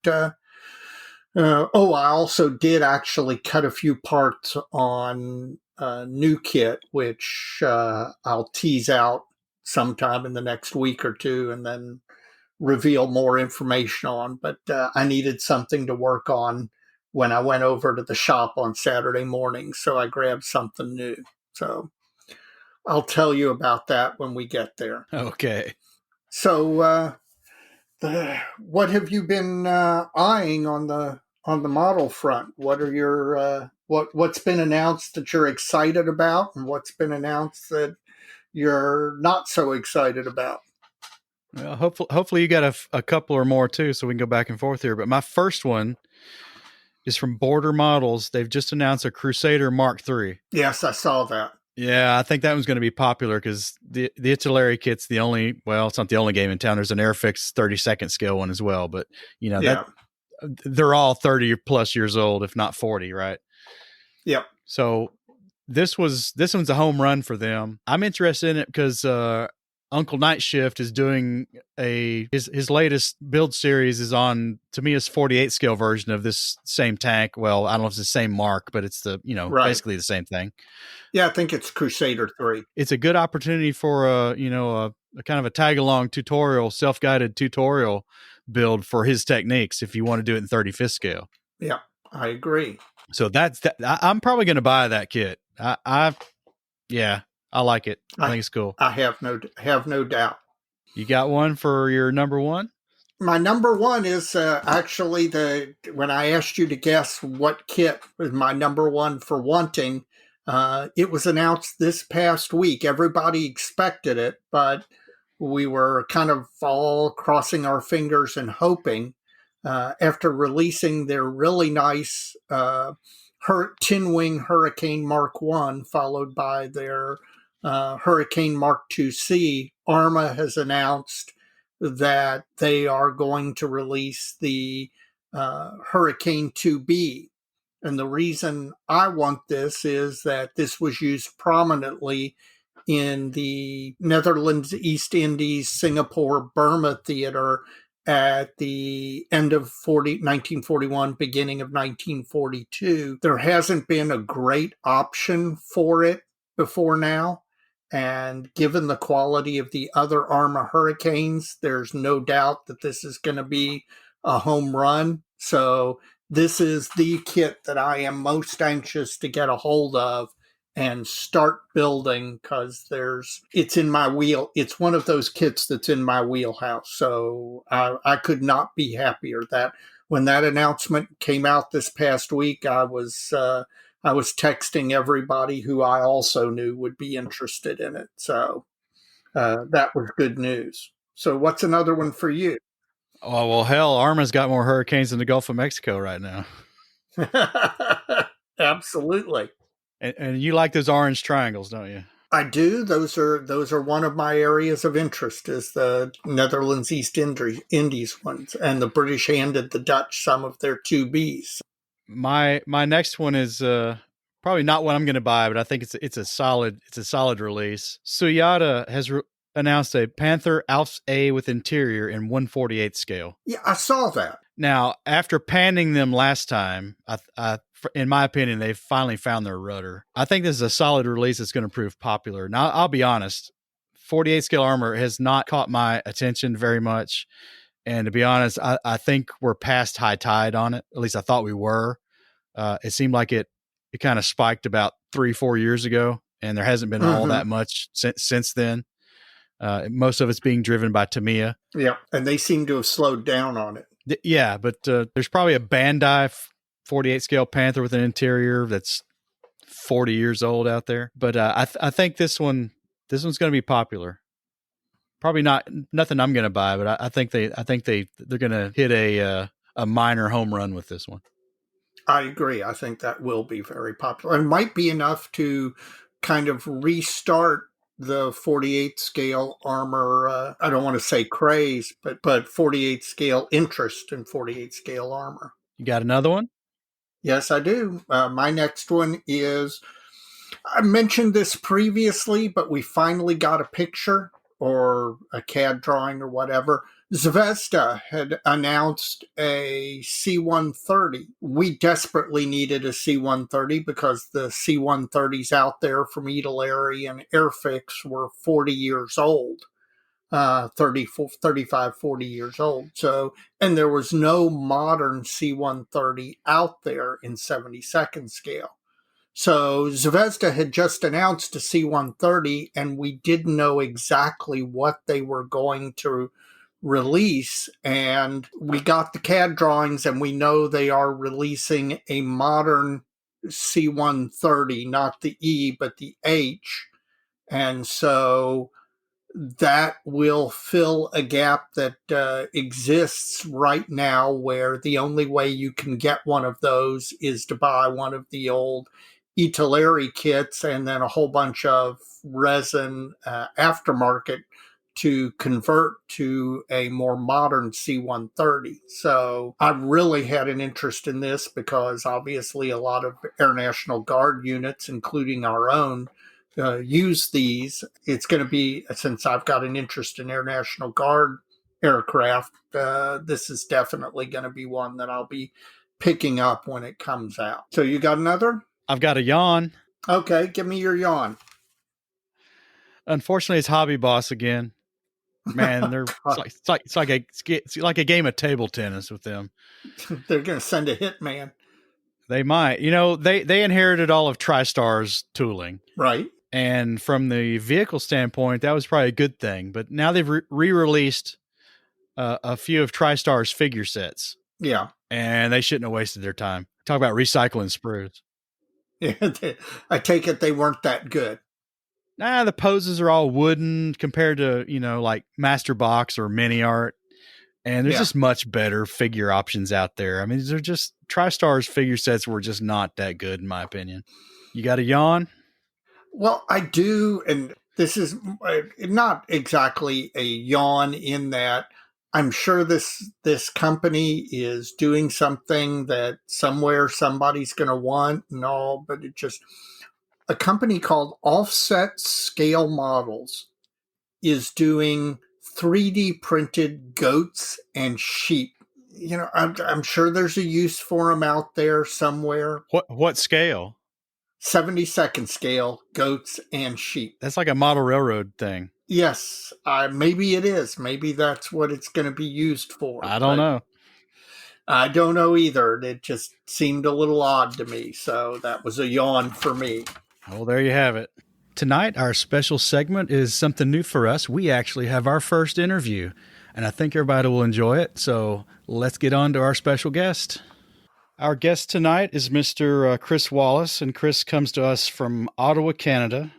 I also did actually cut a few parts on a new kit, which I'll tease out sometime in the next week or two and then reveal more information on. But I needed something to work on when I went over to the shop on Saturday morning, so I grabbed something new. So I'll tell you about that when we get there. Okay. So, what have you been eyeing on the model front? What are your what's been announced that you're excited about, and what's been announced that you're not so excited about? Well, hopefully you got a couple or more too, so we can go back and forth here. But my first one is from Border Models. They've just announced a Crusader Mark III. Yes, I saw that. Yeah, I think that one's going to be popular because the Italeri kit's the only, well, it's not the only game in town. There's an Airfix 32nd scale one as well, but that they're all 30 plus years old, if not 40, right? Yep. So this one's a home run for them. I'm interested in it because Uncle Night Shift is doing his latest build series is on Tamiya's 48 scale version of this same tank. Well, I don't know if it's the same mark, but it's basically the same thing. Yeah, I think it's Crusader 3. It's a good opportunity for a kind of a tag along tutorial, self-guided tutorial build for his techniques if you want to do it in 35th scale. Yeah, I agree. So I'm probably going to buy that kit. I like it. I think it's cool. I have no doubt. You got one for your number one? My number one is actually when I asked you to guess what kit was my number one for wanting, it was announced this past week. Everybody expected it, but we were kind of all crossing our fingers and hoping after releasing their really nice Tin Wing Hurricane Mark 1, followed by their Hurricane Mark 2C. Arma has announced that they are going to release the Hurricane 2B. And the reason I want this is that this was used prominently in the Netherlands, East Indies, Singapore, Burma theater at the end of 1941, beginning of 1942. There hasn't been a great option for it before now. And given the quality of the other Arma Hurricanes, there's no doubt that this is going to be a home run. So this is the kit that I am most anxious to get a hold of and start building because it's in my wheel. It's one of those kits that's in my wheelhouse. So I could not be happier that when that announcement came out this past week, I was texting everybody who I also knew would be interested in it. So that was good news. So what's another one for you? Oh, well, hell, Arma's got more hurricanes in the Gulf of Mexico right now. Absolutely. And you like those orange triangles, don't you? I do. Those are one of my areas of interest is the Netherlands East Indies ones, and the British handed the Dutch some of their 2Bs. My next one is probably not what I'm going to buy, but I think it's a solid release. Suyata has announced a Panther Alps A with interior in 1/48 scale. Yeah, I saw that. Now, after panning them last time, in my opinion, they finally found their rudder. I think this is a solid release that's going to prove popular. Now, I'll be honest, 48 scale armor has not caught my attention very much. And to be honest, I think we're past high tide on it. At least I thought we were. It seemed like it kind of spiked about 3-4 years ago, and there hasn't been all that much since then. Most of it's being driven by Tamiya. Yeah, and they seem to have slowed down on it. Yeah, but there's probably a Bandai 48 scale Panther with an interior that's 40 years old out there. But I think this one's going to be popular. Probably nothing I'm going to buy, but I think they're going to hit a minor home run with this one. I agree. I think that will be very popular and might be enough to kind of restart the 48 scale armor. I don't want to say craze, but 48 scale interest in 48 scale armor. You got another one? Yes, I do. My next one is, I mentioned this previously, but we finally got a picture or a CAD drawing or whatever. Zvezda had announced a C-130. We desperately needed a C-130 because the C-130s out there from Edelary and Airfix were 40 years old. 30, 35, 40 years old. So, and there was no modern C-130 out there in 72nd scale. So Zvezda had just announced a C-130, and we didn't know exactly what they were going to release. And we got the CAD drawings, and we know they are releasing a modern C-130, not the E, but the H. And so that will fill a gap that exists right now, where the only way you can get one of those is to buy one of the old Italeri kits and then a whole bunch of resin aftermarket to convert to a more modern C-130. So I really had an interest in this because obviously a lot of Air National Guard units, including our own, use these. It's going to be, since I've got an interest in Air National Guard aircraft, this is definitely going to be one that I'll be picking up when it comes out. So you got another? I've got a yawn. Okay, give me your yawn. Unfortunately, it's Hobby Boss again. Man, it's like a game of table tennis with them. They're going to send a hitman. They might. They inherited all of TriStar's tooling. Right. And from the vehicle standpoint, that was probably a good thing. But now they've re-released a few of TriStar's figure sets. Yeah. And they shouldn't have wasted their time. Talk about recycling sprues. Yeah, I take it they weren't that good. The poses are all wooden compared to, like Master Box or Mini Art. And there's just much better figure options out there. I mean, they're just TriStar's figure sets were just not that good, in my opinion. You got a yawn? Well, I do. And this is not exactly a yawn in that I'm sure this company is doing something that somewhere somebody's going to want and all, but it just, a company called Offset Scale Models is doing 3D printed goats and sheep. I'm sure there's a use for them out there somewhere. What scale? 72nd scale goats and sheep. That's like a model railroad thing. Yes, maybe it is. Maybe that's what it's going to be used for. I don't know. I don't know either. It just seemed a little odd to me. So that was a yawn for me. Well, there you have it. Tonight, our special segment is something new for us. We actually have our first interview, and I think everybody will enjoy it. So let's get on to our special guest. Our guest tonight is Mr. Chris Wallace, and Chris comes to us from Ottawa, Canada.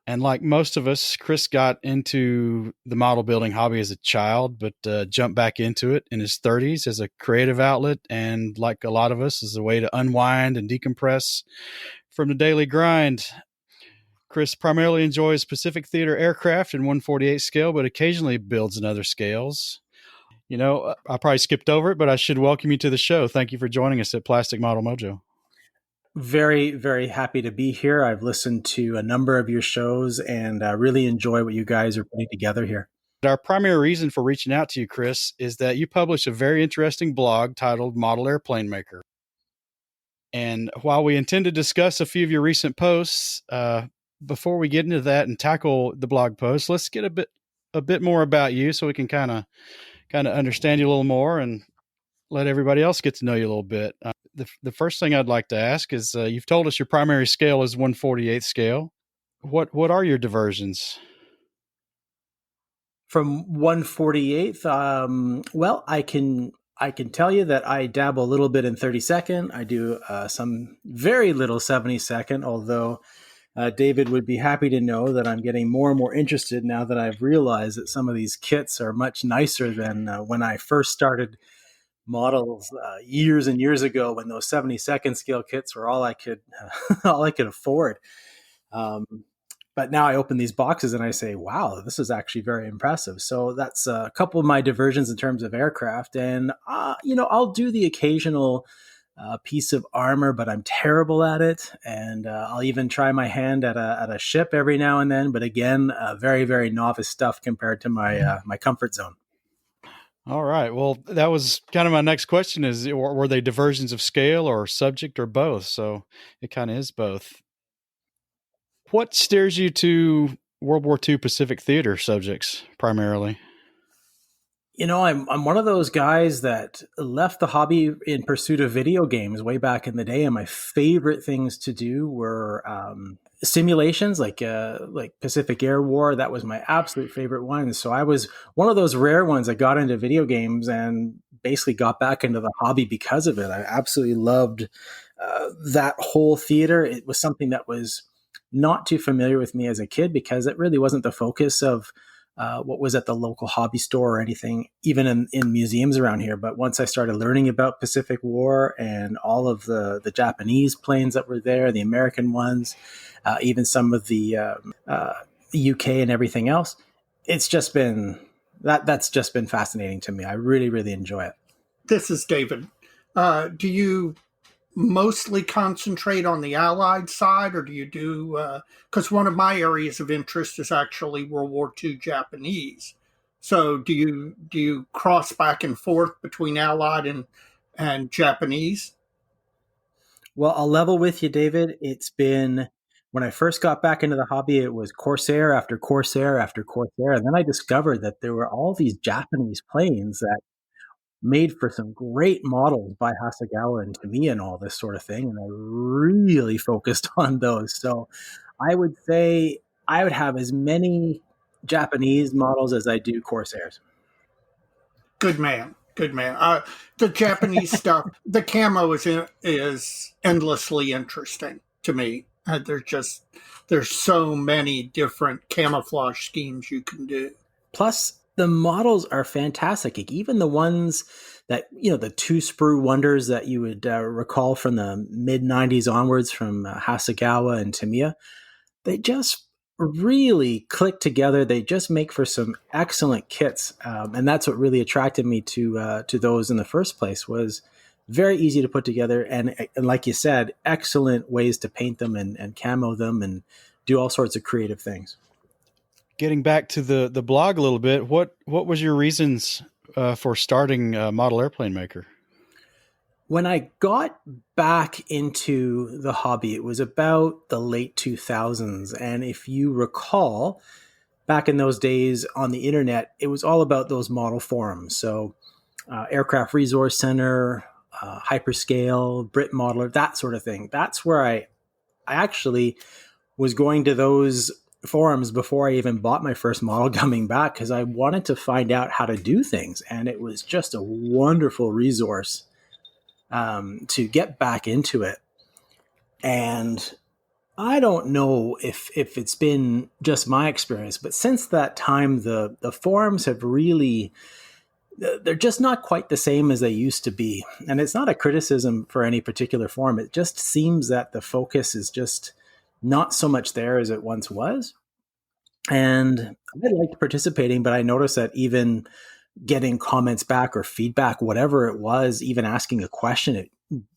And like most of us, Chris got into the model building hobby as a child, but jumped back into it in his 30s as a creative outlet. And like a lot of us, as a way to unwind and decompress from the daily grind. Chris primarily enjoys Pacific Theater aircraft in 148 scale, but occasionally builds in other scales. I probably skipped over it, but I should welcome you to the show. Thank you for joining us at Plastic Model Mojo. Very, very happy to be here. I've listened to a number of your shows and really enjoy what you guys are putting together here. Our primary reason for reaching out to you, Chris, is that you publish a very interesting blog titled Model Airplane Maker. And while we intend to discuss a few of your recent posts, before we get into that and tackle the blog post, let's get a bit more about you so we can kind of understand you a little more and let everybody else get to know you a little bit. The first thing I'd like to ask is, you've told us your primary scale is 148 scale. What are your diversions? From 148th, well, I can I can tell you that I dabble a little bit in 30-second. I do some very little 70-second, although David would be happy to know that I'm getting more and more interested now that I've realized that some of these kits are much nicer than when I first started models years and years ago, when those 70-second scale kits were all I could all I could afford. Um, but now I open these boxes and I say, wow, this is actually very impressive. So that's a couple of my diversions in terms of aircraft. And, I'll do the occasional piece of armor, but I'm terrible at it. And I'll even try my hand at a ship every now and then. But again, very, very novice stuff compared to my comfort zone. All right. Well, that was kind of my next question: is were they diversions of scale or subject or both? So it kind of is both. What steers you to World War II Pacific Theater subjects primarily? I'm one of those guys that left the hobby in pursuit of video games way back in the day, and my favorite things to do were simulations like Pacific Air War. That was my absolute favorite one. So I was one of those rare ones that got into video games and basically got back into the hobby because of it. I absolutely loved that whole theater. It was something that was not too familiar with me as a kid because it really wasn't the focus of what was at the local hobby store or anything, even in museums around here. But once I started learning about Pacific War and all of the Japanese planes that were there, the American ones, even some of the UK and everything else, it's just been that's just been fascinating to me. I really, really enjoy it. This is David. Do you mostly concentrate on the Allied side, or do you do? Because one of my areas of interest is actually World War II Japanese. So do you cross back and forth between Allied and Japanese? Well, I'll level with you, David. It's been when I first got back into the hobby, it was Corsair after Corsair after Corsair. And then I discovered that there were all these Japanese planes that made for some great models by Hasegawa and Tamiya and all this sort of thing. And I really focused on those. So I would say I would have as many Japanese models as I do Corsairs. Good man. Good man. The Japanese stuff, the camo is endlessly interesting to me. There's so many different camouflage schemes you can do. Plus, the models are fantastic. Even the ones that, the two sprue wonders that you would recall from the mid 90s onwards from Hasegawa and Tamiya, they just really click together. They just make for some excellent kits. And that's what really attracted me to those in the first place. Was very easy to put together. And like you said, excellent ways to paint them and camo them and do all sorts of creative things. Getting back to the blog a little bit, what was your reasons for starting Model Airplane Maker? When I got back into the hobby, it was about the late 2000s. And if you recall, back in those days on the internet, it was all about those model forums. So Aircraft Resource Center, Hyperscale, Brit Modeler, that sort of thing. That's where I actually was going to those forums before I even bought my first model coming back, because I wanted to find out how to do things. And it was just a wonderful resource to get back into it. And I don't know if it's been just my experience, but since that time, the forums have really, they're just not quite the same as they used to be. And it's not a criticism for any particular forum. It just seems that the focus is just not so much there as it once was. And I liked participating, but I noticed that even getting comments back or feedback, whatever it was, even asking a question,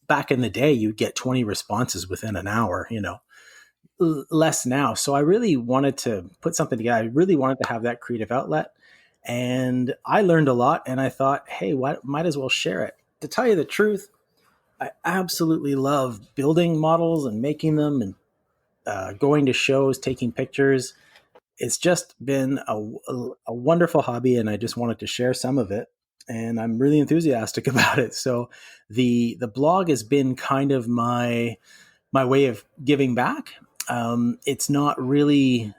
back in the day, you'd get 20 responses within an hour, less now. So I really wanted to put something together. I really wanted to have that creative outlet. And I learned a lot, and I thought, hey, might as well share it. To tell you the truth, I absolutely love building models and making them and going to shows, taking pictures. It's just been a wonderful hobby, and I just wanted to share some of it. And I'm really enthusiastic about it. So the blog has been kind of my way of giving back. It's not really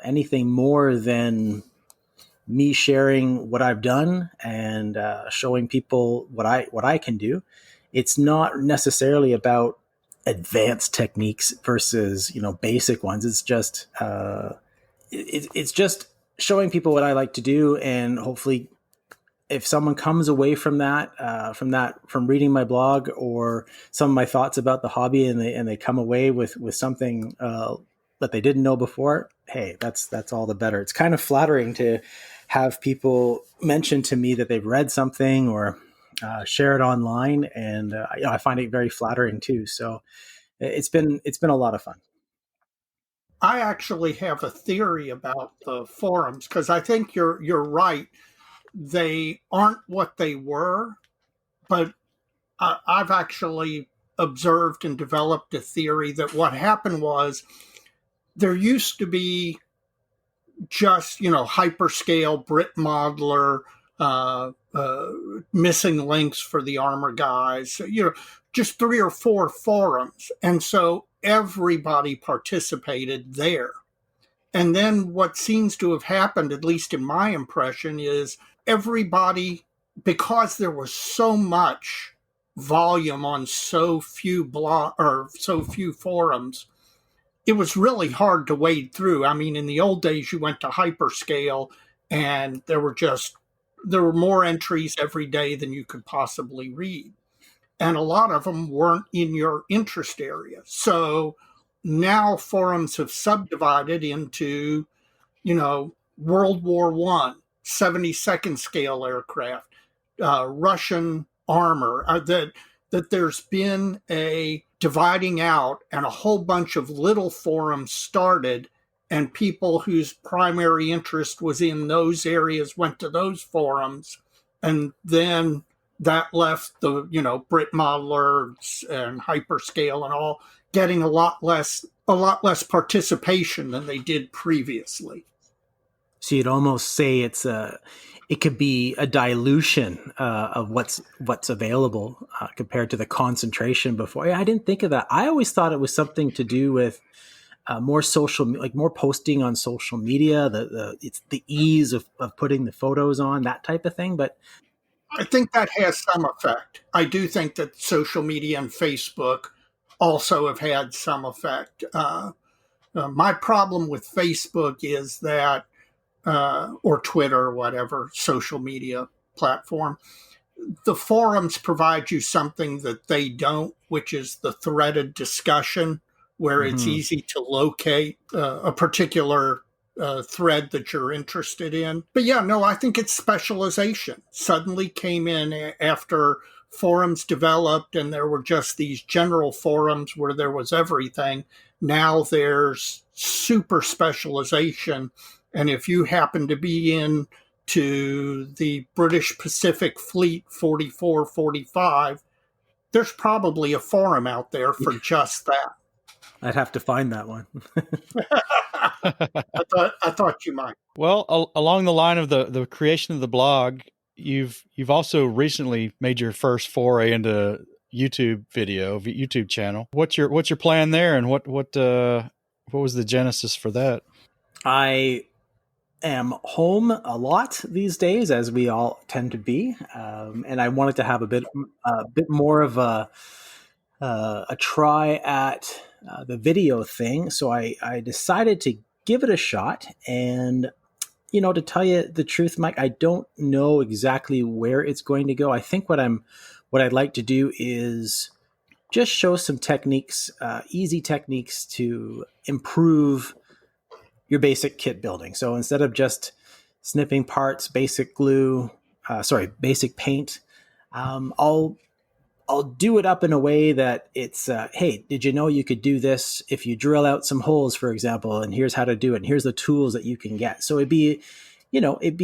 anything more than me sharing what I've done and showing people what I can do. It's not necessarily about advanced techniques versus basic ones. It's just it's just showing people what I like to do, and hopefully, if someone comes away from from reading my blog or some of my thoughts about the hobby, and they come away with something that they didn't know before, hey, that's all the better. It's kind of flattering to have people mention to me that they've read something or share it online, and I find it very flattering too. So it's been a lot of fun. I actually have a theory about the forums because I think you're right. They aren't what they were, but I've actually observed and developed a theory that what happened was there used to be just, hyperscale, Brit modeler, missing links for the armor guys, just 3 or 4 forums. And so everybody participated there. And then what seems to have happened, at least in my impression, is everybody, because there was so much volume on so few so few forums, it was really hard to wade through. I mean, in the old days, you went to hyperscale and there were more entries every day than you could possibly read. And a lot of them weren't in your interest area. So now forums have subdivided into, World War One, 72nd scale aircraft, Russian armor, that there's been a dividing out and a whole bunch of little forums started, and people whose primary interest was in those areas went to those forums, and then that left the Brit modelers and hyperscale and all getting a lot less participation than they did previously. So you'd almost say it could be a dilution of what's available compared to the concentration before. I didn't think of that. I always thought it was something to do with more more posting on social media. It's the ease of putting the photos on, that type of thing. But I think that has some effect. I do think that social media and Facebook also have had some effect. My problem with Facebook is that, or Twitter or whatever social media platform, the forums provide you something that they don't, which is the threaded discussion, where it's easy to locate a particular thread that you're interested in. But yeah, no, I think it's specialization. Suddenly came in after forums developed and there were just these general forums where there was everything. Now there's super specialization. And if you happen to be in to the British Pacific Fleet 44, 45, there's probably a forum out there for just that. I'd have to find that one. I thought you might. Well, along the line of the creation of the blog, you've also recently made your first foray into YouTube channel. What's your plan there, and what was the genesis for that? I am home a lot these days, as we all tend to be, and I wanted to have a bit more of a try at the video thing. So I decided to give it a shot. And, to tell you the truth, Mike, I don't know exactly where it's going to go. I think what I'd like to do is just show some techniques, easy techniques to improve your basic kit building. So instead of just snipping parts, basic paint, I'll do it up in a way that it's, hey, did you know you could do this if you drill out some holes, for example, and here's how to do it, and here's the tools that you can get. So it'd be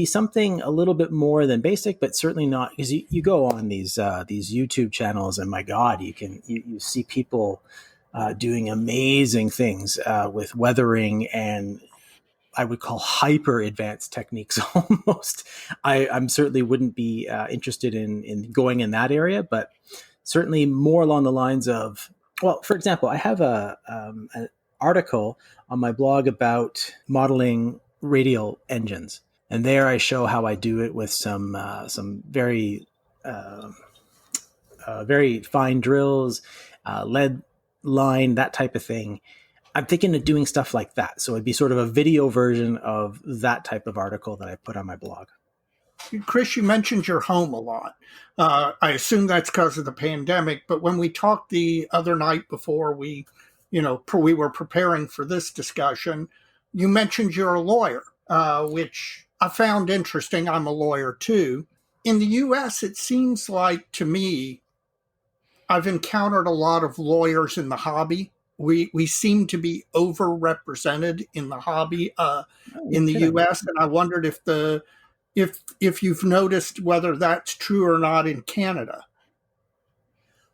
something a little bit more than basic, but certainly not, because you go on these YouTube channels, and my God, you see people doing amazing things with weathering and I would call hyper advanced techniques almost. I'm certainly wouldn't be interested in going in that area, but certainly more along the lines of, well, for example, I have an article on my blog about modeling radial engines. And there I show how I do it with some very very fine drills, lead line, that type of thing. I'm thinking of doing stuff like that. So it'd be sort of a video version of that type of article that I put on my blog. Chris, you mentioned your home a lot. I assume that's because of the pandemic, but when we talked the other night before we were preparing for this discussion, you mentioned you're a lawyer, which I found interesting. I'm a lawyer too. In the U.S., it seems like to me, I've encountered a lot of lawyers in the hobby. We seem to be overrepresented in the hobby in the U.S., and I wondered if you've noticed whether that's true or not in Canada.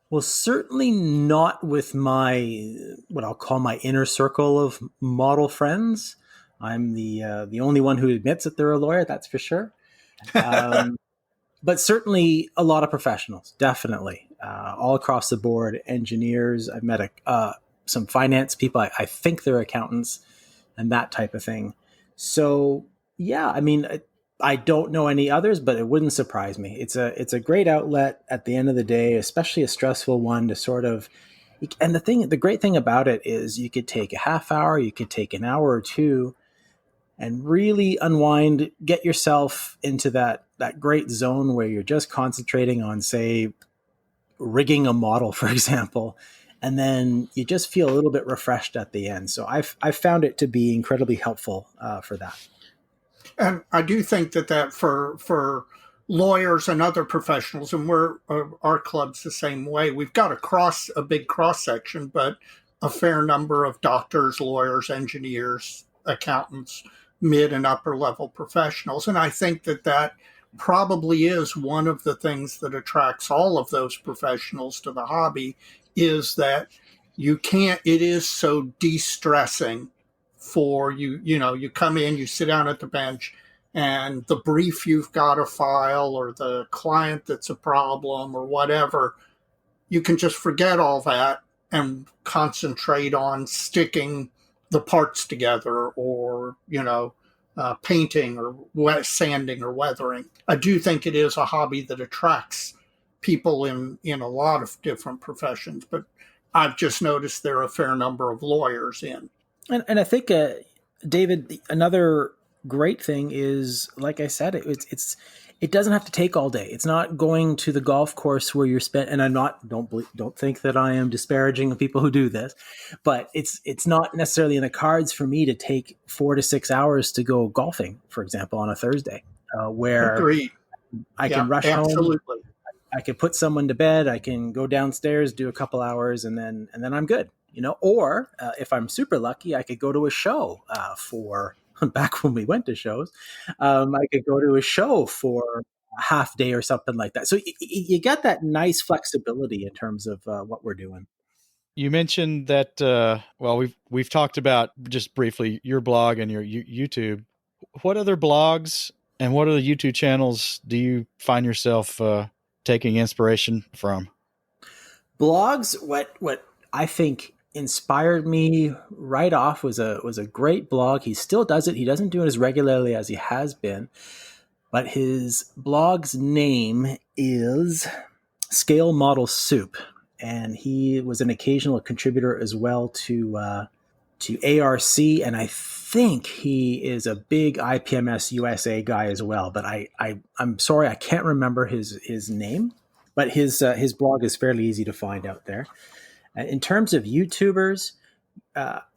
Well, certainly not with my what I'll call my inner circle of model friends. I'm the only one who admits that they're a lawyer. That's for sure. But certainly a lot of professionals, definitely, all across the board. Engineers. I've met some finance people. I think they're accountants and that type of thing. So yeah, I mean, I don't know any others, but it wouldn't surprise me. It's a great outlet at the end of the day, especially a stressful one to sort of. And the great thing about it is you could take a half hour, you could take an hour or two, and really unwind, get yourself into that great zone where you're just concentrating on, say, rigging a model, for example, and then you just feel a little bit refreshed at the end. So I've found it to be incredibly helpful for that. And I do think that for lawyers and other professionals, and our club's the same way. We've got a big cross section, but a fair number of doctors, lawyers, engineers, accountants, mid and upper level professionals. And I think that probably is one of the things that attracts all of those professionals to the hobby, is that it is so de-stressing for you. You come in, you sit down at the bench, and the brief you've got to file, or the client that's a problem, or whatever, you can just forget all that and concentrate on sticking the parts together, or painting, or sanding, or weathering. I do think it is a hobby that attracts people in a lot of different professions, but I've just noticed there are a fair number of lawyers in. And I think, David, another great thing is, like I said, it doesn't have to take all day. It's not going to the golf course where you're spent. And don't think that I am disparaging of people who do this, but it's not necessarily in the cards for me to take 4 to 6 hours to go golfing, for example, on a Thursday, where Agreed. I can rush absolutely. home. I can put someone to bed. I can go downstairs, do a couple hours, and then I'm good. Or if I'm super lucky, I could go to a show for back when we went to shows. I could go to a show for a half day or something like that. So you get that nice flexibility in terms of what we're doing. You mentioned that. We've talked about just briefly your blog and your YouTube. What other blogs and what other YouTube channels do you find yourself taking inspiration from? Blogs. What I think inspired me right off was a great blog. He still does it. He doesn't do it as regularly as he has been, but his blog's name is Scale Model Soup, and he was an occasional contributor as well to ARC, and I think he is a big IPMS USA guy as well. But I'm sorry, I can't remember his name, but his blog is fairly easy to find out there. In terms of YouTubers,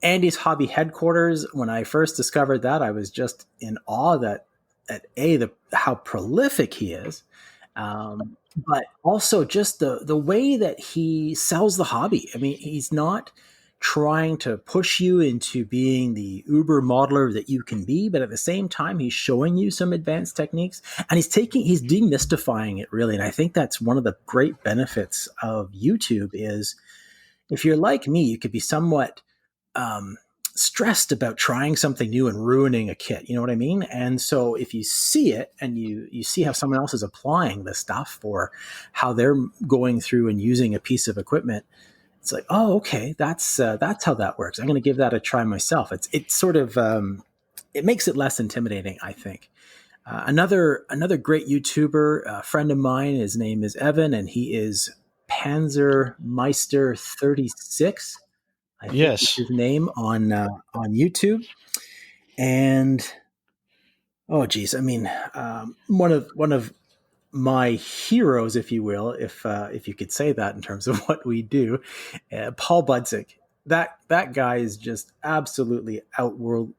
Andy's Hobby Headquarters, when I first discovered that, I was just in awe at how prolific he is, but also just the way that he sells the hobby. I mean, he's not trying to push you into being the uber modeler that you can be, but at the same time, he's showing you some advanced techniques, and he's demystifying it, really. And I think that's one of the great benefits of YouTube is, if you're like me, you could be somewhat stressed about trying something new and ruining a kit. You know what I mean? And so if you see it and you see how someone else is applying this stuff, or how they're going through and using a piece of equipment, it's like, oh, okay, that's how that works. I'm going to give that a try myself. It's sort of it makes it less intimidating, I think. Another great YouTuber, a friend of mine, his name is Evan, and he is Panzermeister36, I think is Yes. his name on YouTube. And oh geez, I mean, one of my heroes, if you will, if you could say that in terms of what we do, Paul Budzik. That guy is just absolutely otherworld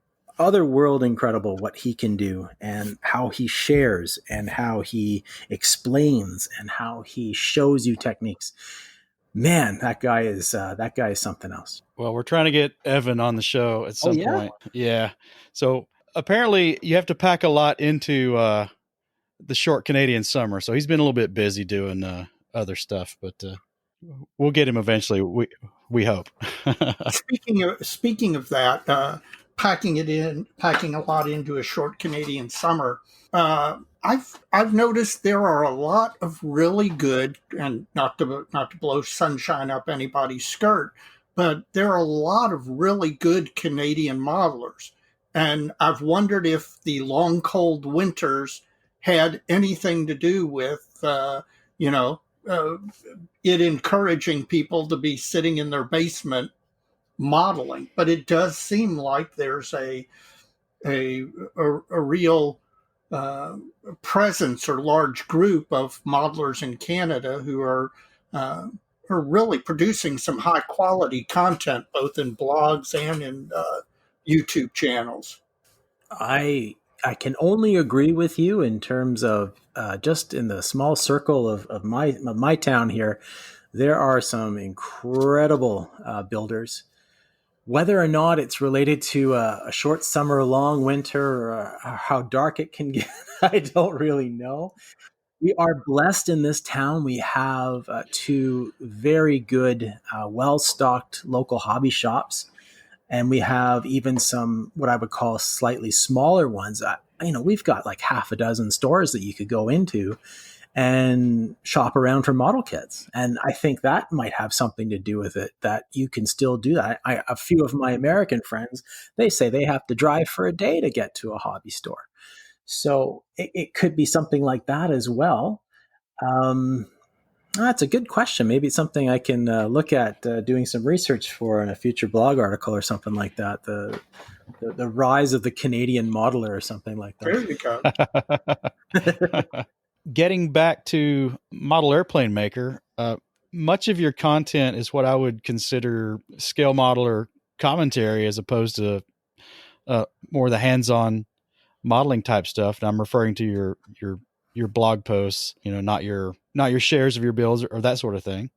incredible what he can do and how he shares and how he explains and how he shows you techniques. Man, that guy is something else. Well, we're trying to get Evan on the show at Oh some yeah. point. Yeah. So apparently you have to pack a lot into the short Canadian summer. So he's been a little bit busy doing other stuff, but we'll get him eventually. We hope. Speaking of that, packing a lot into a short Canadian summer. I've noticed there are a lot of really good, and not to blow sunshine up anybody's skirt, but there are a lot of really good Canadian modelers, and I've wondered if the long cold winters had anything to do with you know it encouraging people to be sitting in their basement modeling. But it does seem like there's a real uh, presence or large group of modelers in Canada who are really producing some high quality content, both in blogs and in YouTube channels. I can only agree with you in terms of just in the small circle of my town here. There are some incredible builders. Whether or not it's related to a short summer, long winter, or how dark it can get, I don't really know. We are blessed in this town. We have two very good, well stocked local hobby shops. And we have even some what I would call slightly smaller ones. We've got like half a dozen stores that you could go into and shop around for model kits. And I think that might have something to do with it, that you can still do that. A few of my American friends, they say they have to drive for a day to get to a hobby store. So it could be something like that as well. That's a good question. Maybe it's something I can look at doing some research for in a future blog article or something like that. The rise of the Canadian modeler or something like There you go. Getting back to Model Airplane Maker, much of your content is what I would consider scale modeler commentary, as opposed to more the hands-on modeling type stuff. And I'm referring to your blog posts, not your shares of your builds or that sort of thing.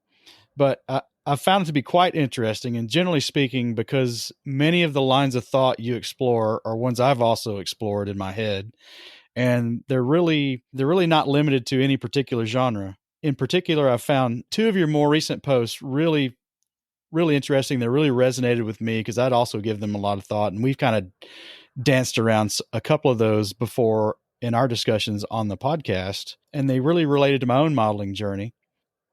But I found it to be quite interesting, and generally speaking, because many of the lines of thought you explore are ones I've also explored in my head, and they're really not limited to any particular genre. In particular, I found two of your more recent posts really, really interesting. They really resonated with me because I'd also give them a lot of thought, and we've kind of danced around a couple of those before in our discussions on the podcast, and they really related to my own modeling journey.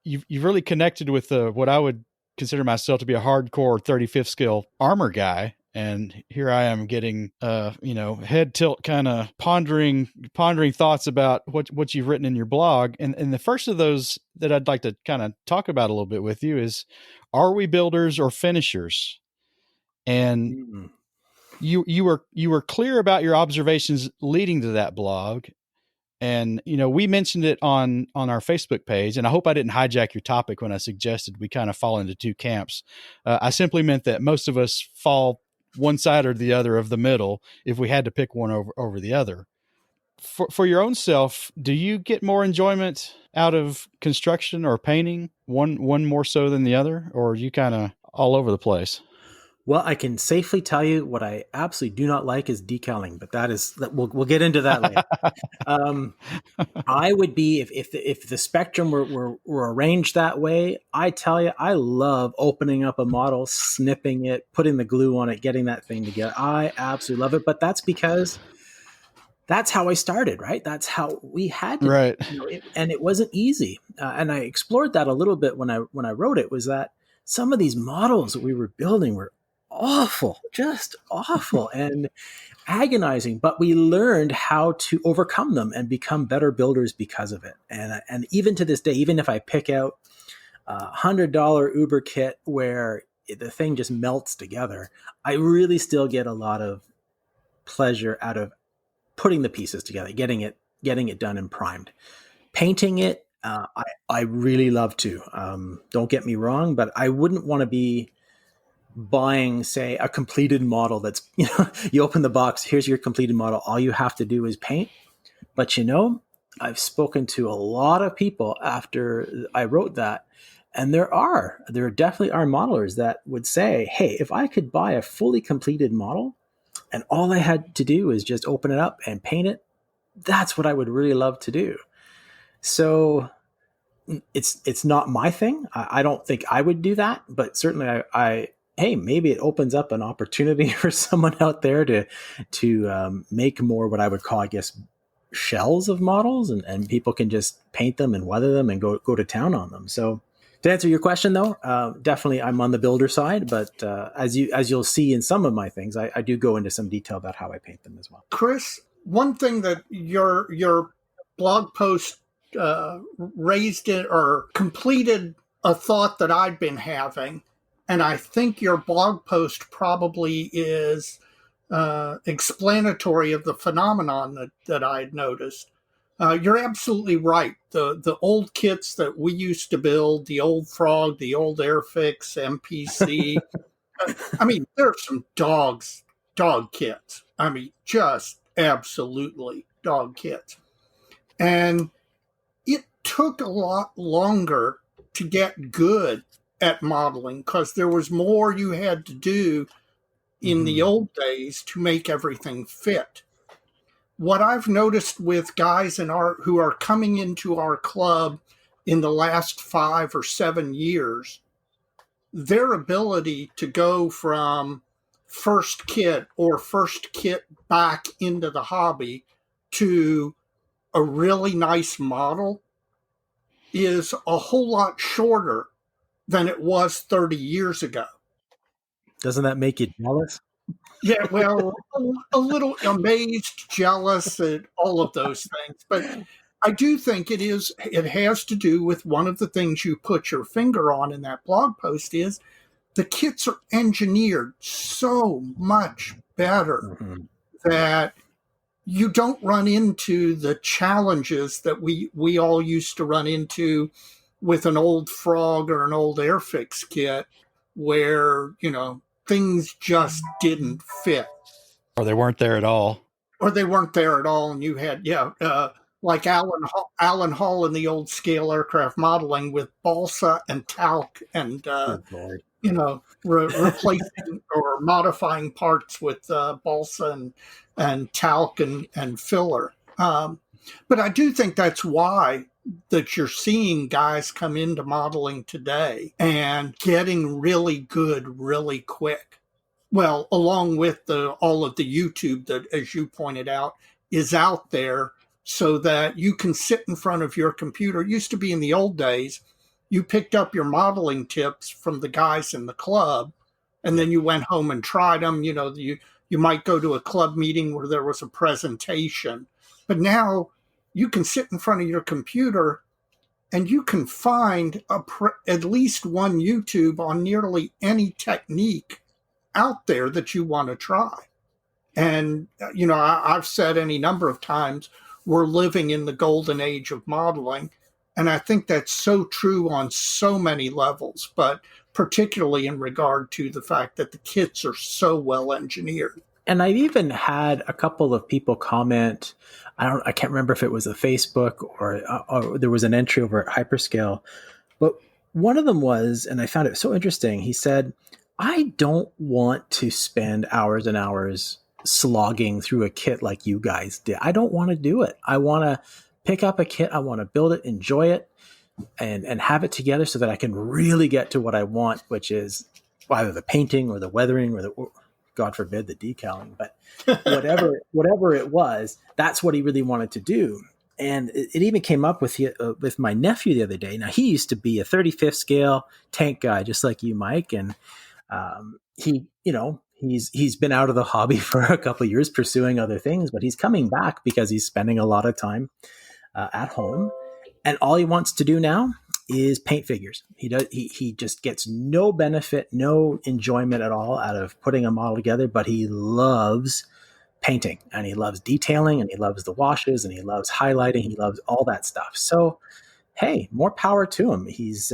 You've really connected with what I would consider myself to be a hardcore 35th scale armor guy. And here I am getting, head tilt, kind of pondering thoughts about what you've written in your blog. And the first of those that I'd like to kind of talk about a little bit with you is, are we builders or finishers? And you were clear about your observations leading to that blog. And, we mentioned it on our Facebook page, and I hope I didn't hijack your topic when I suggested we kind of fall into two camps. I simply meant that most of us fall one side or the other of the middle if we had to pick one over the other. For your own self, do you get more enjoyment out of construction or painting, one more so than the other, or are you kind of all over the place? Well, I can safely tell you what I absolutely do not like is decaling, but we'll get into that later. I would be, if the spectrum were arranged that way, I tell you, I love opening up a model, snipping it, putting the glue on it, getting that thing together. I absolutely love it, but that's because that's how I started, right? That's how we had to, right? And it wasn't easy. And I explored that a little bit when I wrote it. Was that some of these models that we were building were awful, just awful and agonizing. But we learned how to overcome them and become better builders because of it. And even to this day, even if I pick out $100 Uber kit where the thing just melts together, I really still get a lot of pleasure out of putting the pieces together, getting it done and primed. Painting it, I really love to. Don't get me wrong, but I wouldn't want to be buying, say, a completed model that's, you open the box, here's your completed model. All you have to do is paint. But I've spoken to a lot of people after I wrote that, and there definitely are modelers that would say, hey, if I could buy a fully completed model and all I had to do is just open it up and paint it, that's what I would really love to do. So it's not my thing. I don't think I would do that, but certainly hey, maybe it opens up an opportunity for someone out there to make more what I would call, I guess, shells of models, and people can just paint them and weather them and go to town on them. So to answer your question, though, definitely I'm on the builder side, but as you'll see in some of my things, I do go into some detail about how I paint them as well. Chris, one thing that your blog post raised it or completed a thought that I'd been having, and I think your blog post probably is explanatory of the phenomenon that I had noticed. You're absolutely right. The old kits that we used to build, the old Frog, the old Airfix, MPC. I mean, there are some dog kits. I mean, just absolutely dog kits. And it took a lot longer to get good at modeling because there was more you had to do in the old days to make everything fit. What I've noticed with guys who are coming into our club in the last 5 or 7 years, their ability to go from first kit back into the hobby to a really nice model is a whole lot shorter than it was 30 years ago. Doesn't that make you jealous? Yeah, well, a little amazed, jealous, and all of those things. But I do think it has to do with one of the things you put your finger on in that blog post is the kits are engineered so much better that you don't run into the challenges that we all used to run into with an old Frog or an old Airfix kit where, things just didn't fit. Or they weren't there at all. And you had, like Alan Hall in the old scale aircraft modeling with balsa and talc and, replacing or modifying parts with balsa and talc and filler. But I do think that's why that you're seeing guys come into modeling today and getting really good really quick. Well, along with all of the YouTube that, as you pointed out, is out there so that you can sit in front of your computer. It used to be in the old days, you picked up your modeling tips from the guys in the club, and then you went home and tried them. You might go to a club meeting where there was a presentation. But now you can sit in front of your computer and you can find at least one YouTube on nearly any technique out there that you want to try. And, I've said any number of times, we're living in the golden age of modeling. And I think that's so true on so many levels, but particularly in regard to the fact that the kits are so well engineered. And I've even had a couple of people comment, I can't remember if it was a Facebook or there was an entry over at Hyperscale, but one of them was, and I found it so interesting, he said, I don't want to spend hours and hours slogging through a kit like you guys did. I don't want to do it. I want to pick up a kit. I want to build it, enjoy it, and have it together so that I can really get to what I want, which is either the painting or the weathering or God forbid, the decaling, but whatever it was, that's what he really wanted to do. And it even came up with my nephew the other day. Now, he used to be a 35th scale tank guy, just like you, Mike. And he's been out of the hobby for a couple of years pursuing other things, but he's coming back because he's spending a lot of time at home, and all he wants to do now is paint figures. He just gets no benefit, no enjoyment at all out of putting a model together, but he loves painting, and he loves detailing, and he loves the washes, and he loves highlighting, he loves all that stuff. So hey, more power to him. He's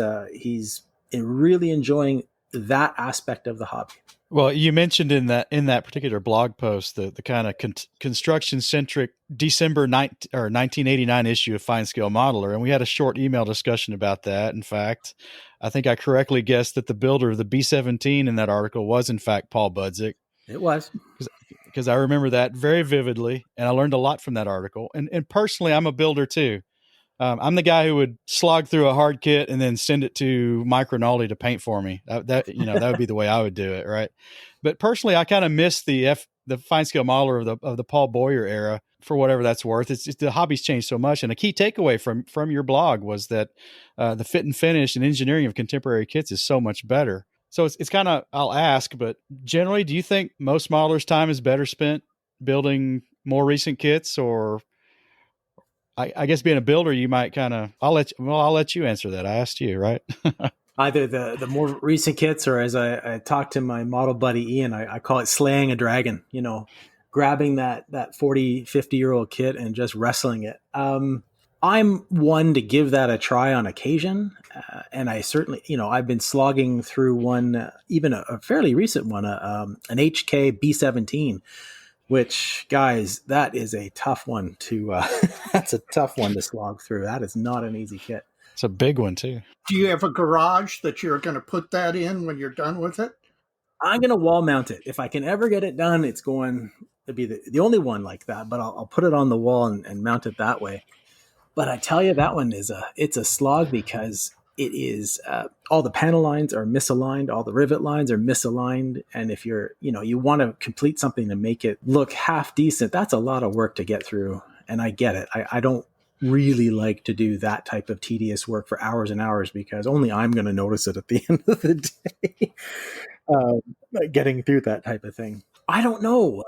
really enjoying that aspect of the hobby. Well, you mentioned in that particular blog post the kind of construction centric December 1989 issue of Fine Scale Modeler, and we had a short email discussion about that. In fact, I think I correctly guessed that the builder of the B-17 in that article was in fact Paul Budzik. It was, because I remember that very vividly, and I learned a lot from that article. And personally, I'm a builder too. I'm the guy who would slog through a hard kit and then send it to Mike Rinaldi to paint for me. That would be the way I would do it, right? But personally, I kind of miss the fine scale modeler of the Paul Boyer era, for whatever that's worth. It's just, the hobby's changed so much, and a key takeaway from your blog was that the fit and finish and engineering of contemporary kits is so much better. So it's kind of, I'll ask, but generally, do you think most modelers' time is better spent building more recent kits, or I guess being a builder, you might kind of, I'll let you answer that. I asked you, right? Either the more recent kits, or as I talked to my model buddy, Ian, I call it slaying a dragon, grabbing that 40, 50-year-old kit and just wrestling it. I'm one to give that a try on occasion. And I certainly, I've been slogging through one, even a fairly recent one, an HK B-17, which, guys, that is a tough one to that's a tough one to slog through. That is not an easy kit. It's a big one too. Do you have a garage that you're going to put that in when you're done with it? I'm going to wall mount it. If I can ever get it done, it's going to be the only one like that, but I'll put it on the wall and mount it that way. But I tell you, that one it's a slog, because it is all the panel lines are misaligned, all the rivet lines are misaligned, and if you want to complete something to make it look half decent, that's a lot of work to get through. And I get it. I don't really like to do that type of tedious work for hours and hours, because only I'm going to notice it at the end of the day. Getting through that type of thing, I don't know.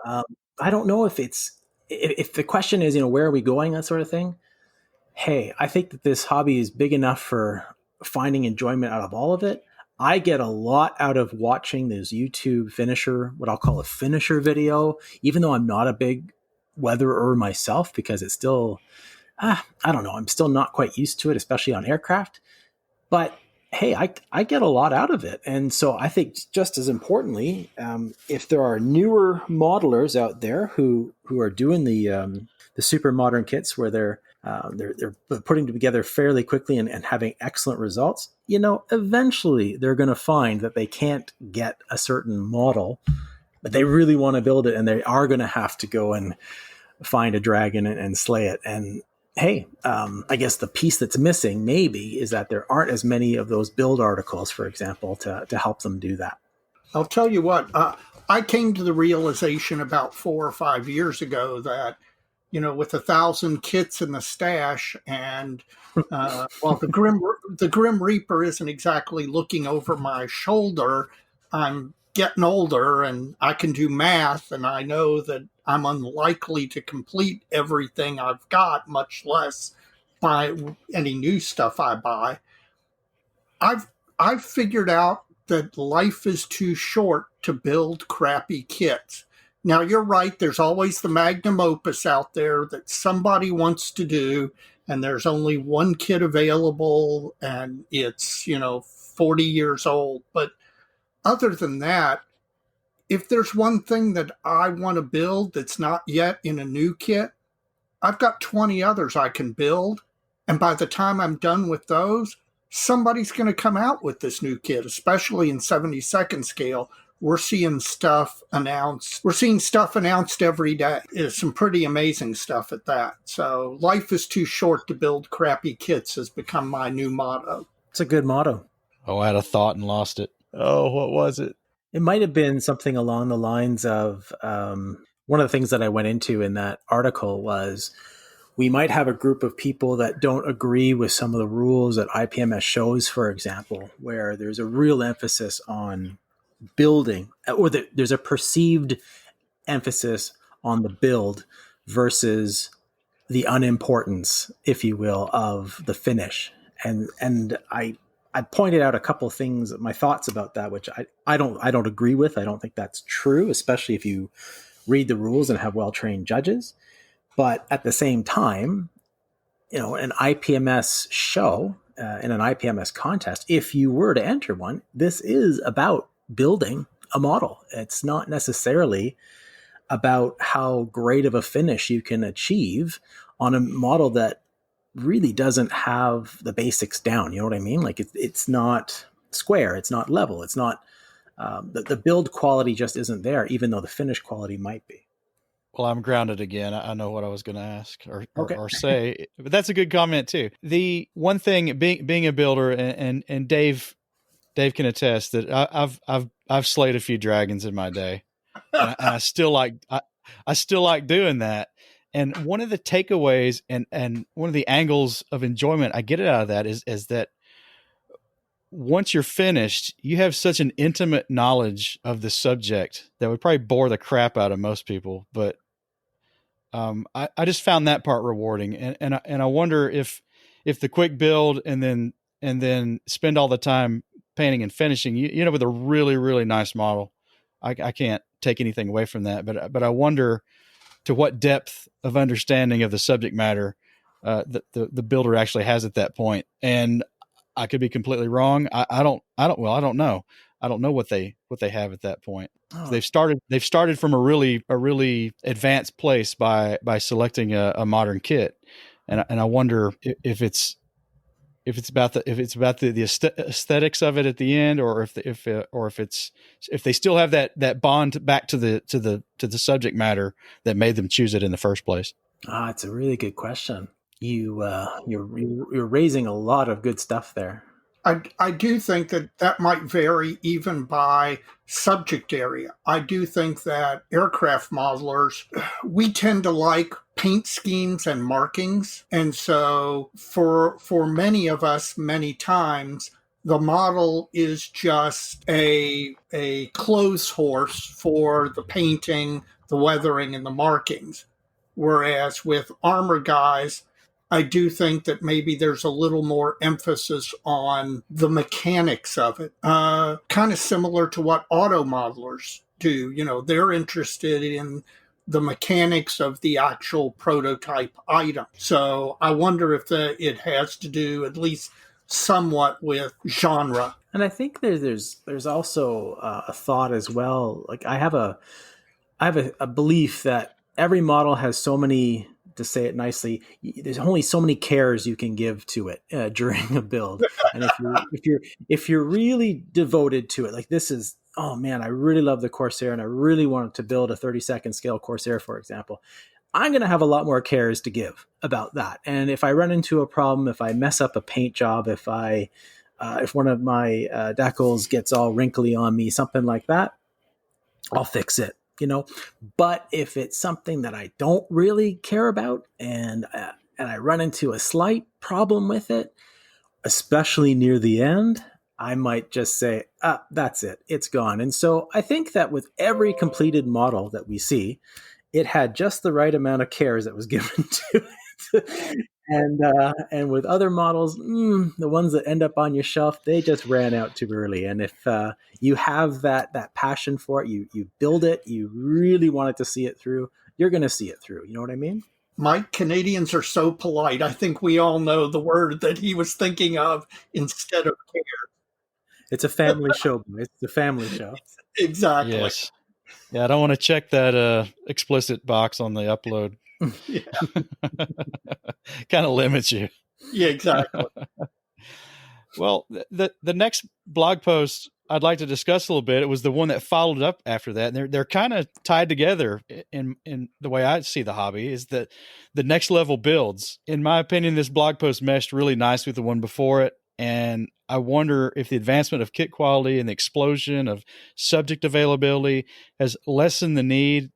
I don't know if the question is, where are we going, that sort of thing. Hey, I think that this hobby is big enough for finding enjoyment out of all of it. I get a lot out of watching this YouTube finisher, what I'll call a finisher video, even though I'm not a big weatherer myself, because it's still, I don't know, I'm still not quite used to it, especially on aircraft. But hey, I get a lot out of it. And so I think, just as importantly, if there are newer modelers out there who are doing the super modern kits where they're putting together fairly quickly and having excellent results, eventually they're going to find that they can't get a certain model, but they really want to build it, and they are going to have to go and find a dragon and slay it. And hey, I guess the piece that's missing maybe is that there aren't as many of those build articles, for example, to help them do that. I'll tell you what, I came to the realization about 4 or 5 years ago that, with 1,000 kits in the stash, and while the Grim Reaper isn't exactly looking over my shoulder, I'm getting older and I can do math, and I know that I'm unlikely to complete everything I've got, much less buy any new stuff I buy. I've figured out that life is too short to build crappy kits. Now, you're right. There's always the magnum opus out there that somebody wants to do, and there's only one kit available, and it's, 40 years old. But other than that, if there's one thing that I want to build that's not yet in a new kit, I've got 20 others I can build. And by the time I'm done with those, somebody's going to come out with this new kit, especially in 72nd scale. We're seeing stuff announced. We're seeing stuff announced every day. It's some pretty amazing stuff at that. So life is too short to build crappy kits has become my new motto. It's a good motto. Oh, I had a thought and lost it. Oh, what was it? It might have been something along the lines of one of the things that I went into in that article was we might have a group of people that don't agree with some of the rules that IPMS shows, for example, where there's a real emphasis on building, or there's a perceived emphasis on the build versus the unimportance, if you will, of the finish. And I pointed out a couple of things, my thoughts about that, which I don't agree with. I don't think that's true, especially if you read the rules and have well-trained judges. But at the same time, an IPMS show, in an IPMS contest, if you were to enter one, this is about building a model. It's not necessarily about how great of a finish you can achieve on a model that really doesn't have the basics down. You know what I mean? Like it's not square, it's not level, it's not the build quality just isn't there, even though the finish quality might be. Well, I'm grounded again. I know what I was going to ask or say, but that's a good comment too. The one thing, being a builder, and Dave can attest that I've slayed a few dragons in my day, and I still like doing that. And one of the takeaways and one of the angles of enjoyment I get out of that is that once you're finished, you have such an intimate knowledge of the subject that would probably bore the crap out of most people. But I just found that part rewarding, and I wonder if the quick build and then spend all the time painting and finishing, you know, with a really, really nice model. I can't take anything away from that, but I wonder to what depth of understanding of the subject matter the builder actually has at that point. And I could be completely wrong. I don't know. I don't know what they have at that point. Oh. They've started from a really advanced place by selecting a modern kit. And I wonder if it's about the aesthetics of it at the end, or if they still have that bond back to the subject matter that made them choose it in the first place. It's a really good question. You're raising a lot of good stuff there. I do think that might vary even by subject area. I do think that aircraft modelers, we tend to like paint schemes and markings. And so for many of us, many times, the model is just a clothes horse for the painting, the weathering, and the markings. Whereas with armor guys, I do think that maybe there's a little more emphasis on the mechanics of it. Kind of similar to what auto modelers do. You know, they're interested in the mechanics of the actual prototype item. So I wonder if it has to do at least somewhat with genre. And I think there's also a thought as well. Like I have a belief that every model has so many, to say it nicely, there's only so many cares you can give to it during a build. And if you're really devoted to it, like this is, oh man, I really love the Corsair and I really wanted to build a 32nd scale Corsair, for example, I'm going to have a lot more cares to give about that. And if I run into a problem, if I mess up a paint job, if one of my decals gets all wrinkly on me, something like that, I'll fix it. You know, but if it's something that I don't really care about and I run into a slight problem with it, especially near the end, I might just say, that's it. It's gone. And so I think that with every completed model that we see, it had just the right amount of cares that was given to it. And with other models, the ones that end up on your shelf, they just ran out too early. And if you have that passion for it, you build it, you really wanted to see it through, you're going to see it through. You know what I mean? Mike, Canadians are so polite. I think we all know the word that he was thinking of instead of care. It's a family show. It's a family show. Exactly. Yes. Yeah, I don't want to check that explicit box on the upload. Yeah. Kind of limits you. Yeah, exactly. Well, the next blog post I'd like to discuss a little bit, it was the one that followed up after that. And they're kind of tied together in the way I see the hobby, is that the next level builds. In my opinion, this blog post meshed really nice with the one before it. And I wonder if the advancement of kit quality and the explosion of subject availability has lessened the need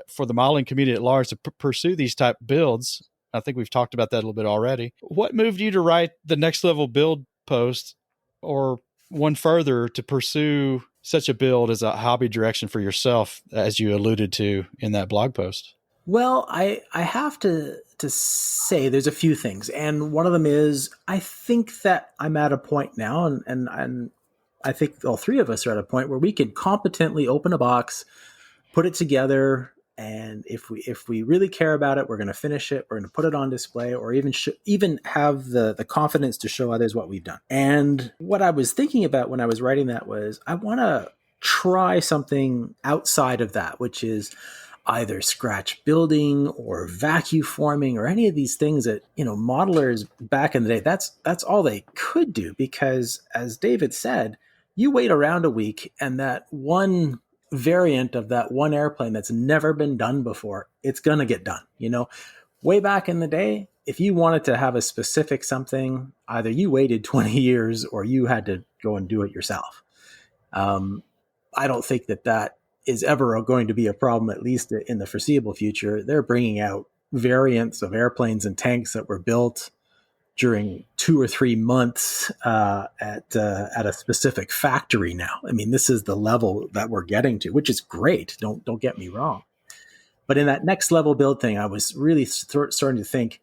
for the modeling community at large to pursue these type builds. I think we've talked about that a little bit already. What moved you to write the next level build post, or one further to pursue such a build as a hobby direction for yourself, as you alluded to in that blog post? Well, I have to say there's a few things, and one of them is I think that I'm at a point now, and I think all three of us are at a point where we can competently open a box, put it together, and if we really care about it, we're going to finish it. We're going to put it on display, or even have the confidence to show others what we've done. And what I was thinking about when I was writing that was I want to try something outside of that, which is either scratch building or vacuum forming or any of these things that, modelers back in the day, that's all they could do, because as David said, you wait around a week and that one variant of that one airplane that's never been done before, it's going to get done. Way back in the day, if you wanted to have a specific something, either you waited 20 years or you had to go and do it yourself. I don't think that is ever going to be a problem, at least in the foreseeable future. They're bringing out variants of airplanes and tanks that were built during 2 or 3 months at a specific factory now. I mean, this is the level that we're getting to, which is great. Don't get me wrong. But in that next level build thing, I was really starting to think,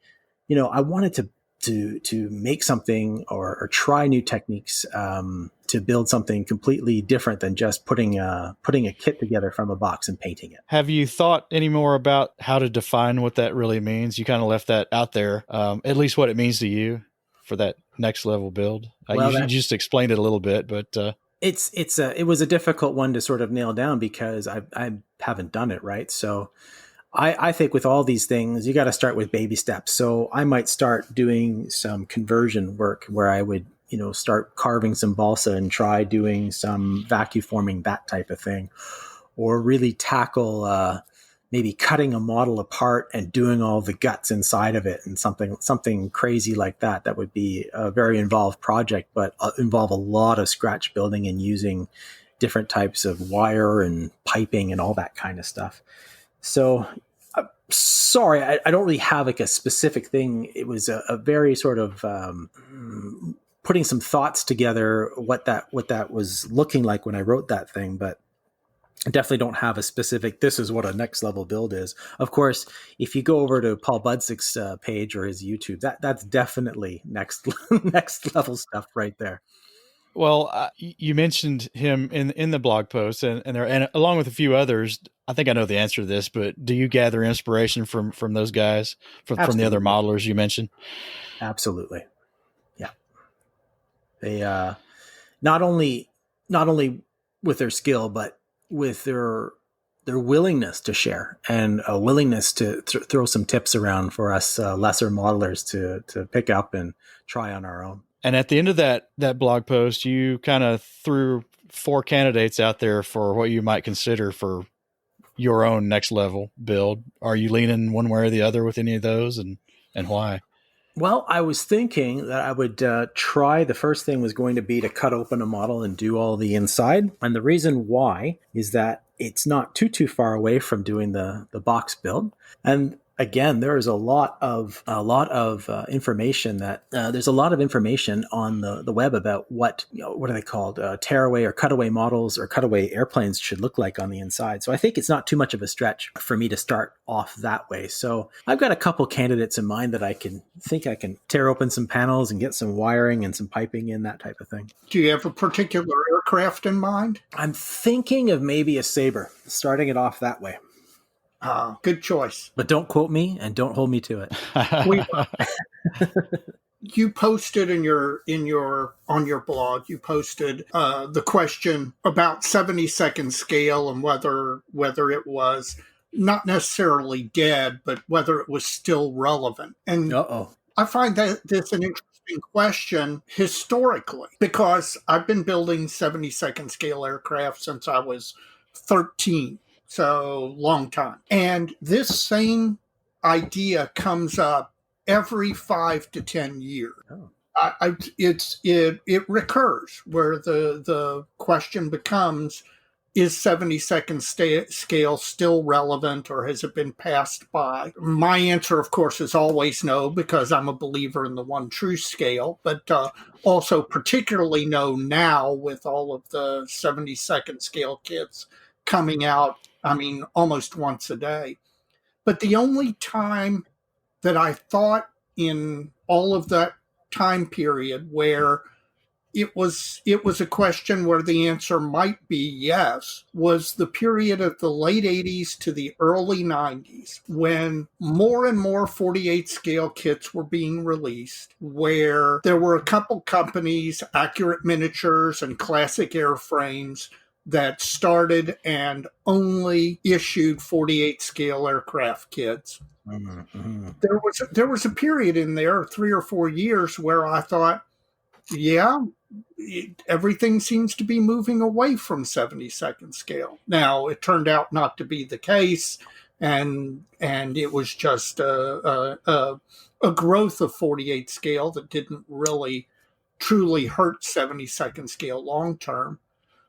I wanted to make something or try new techniques to build something completely different than just putting a kit together from a box and painting it. Have you thought any more about how to define what that really means? You kind of left that out there, at least what it means to you for that next level build. Well, you just explained it a little bit, but it was a difficult one to sort of nail down because I haven't done it right. So I think with all these things, you got to start with baby steps. So I might start doing some conversion work where I would, start carving some balsa and try doing some vacuum forming, that type of thing, or really tackle maybe cutting a model apart and doing all the guts inside of it and something crazy like that. That would be a very involved project, but involve a lot of scratch building and using different types of wire and piping and all that kind of stuff. So sorry, I don't really have like a specific thing. It was a very sort of putting some thoughts together what that was looking like when I wrote that thing, but I definitely don't have a specific, this is what a next level build is. Of course, if you go over to Paul Budsick's page or his YouTube, that's definitely next level stuff right there. Well, you mentioned him in the blog post, and along with a few others. I think I know the answer to this, but do you gather inspiration from those guys, from the other modelers you mentioned? Absolutely, yeah. They not only with their skill, but with their willingness to share and a willingness to throw some tips around for us lesser modelers to pick up and try on our own. And at the end of that blog post, you kind of threw 4 candidates out there for what you might consider for your own next level build. Are you leaning one way or the other with any of those, and why? Well, I was thinking that I would try, the first thing was going to be to cut open a model and do all the inside. And the reason why is that it's not too far away from doing the box build. And again, there is a lot of information that there's a lot of information on the web about what are they called, tearaway or cutaway models or cutaway airplanes should look like on the inside. So I think it's not too much of a stretch for me to start off that way. So I've got a couple candidates in mind that I can tear open some panels and get some wiring and some piping in, that type of thing. Do you have a particular aircraft in mind? I'm thinking of maybe a Sabre, starting it off that way. Good choice. But don't quote me and don't hold me to it. You posted on your blog, you posted the question about 70-second scale and whether it was not necessarily dead, but whether it was still relevant. And I find that this an interesting question historically, because I've been building 70-second scale aircraft since I was 13. So long time. And this same idea comes up every 5 to 10 years. It recurs where the question becomes, is 72nd scale still relevant, or has it been passed by? My answer, of course, is always no, because I'm a believer in the one true scale, but also particularly no now with all of the 72nd scale kits coming out, I mean, almost once a day. But the only time that I thought in all of that time period where it was a question where the answer might be yes was the period of the late 80s to the early 90s, when more and more 48 scale kits were being released, where there were a couple companies, Accurate Miniatures and Classic Airframes, that started and only issued 48 scale aircraft kits. Mm-hmm. There was a period in there, 3 or 4 years, where I thought, yeah, everything seems to be moving away from 72nd scale. Now, it turned out not to be the case, and it was just a growth of 48 scale that didn't really truly hurt 72nd scale long term.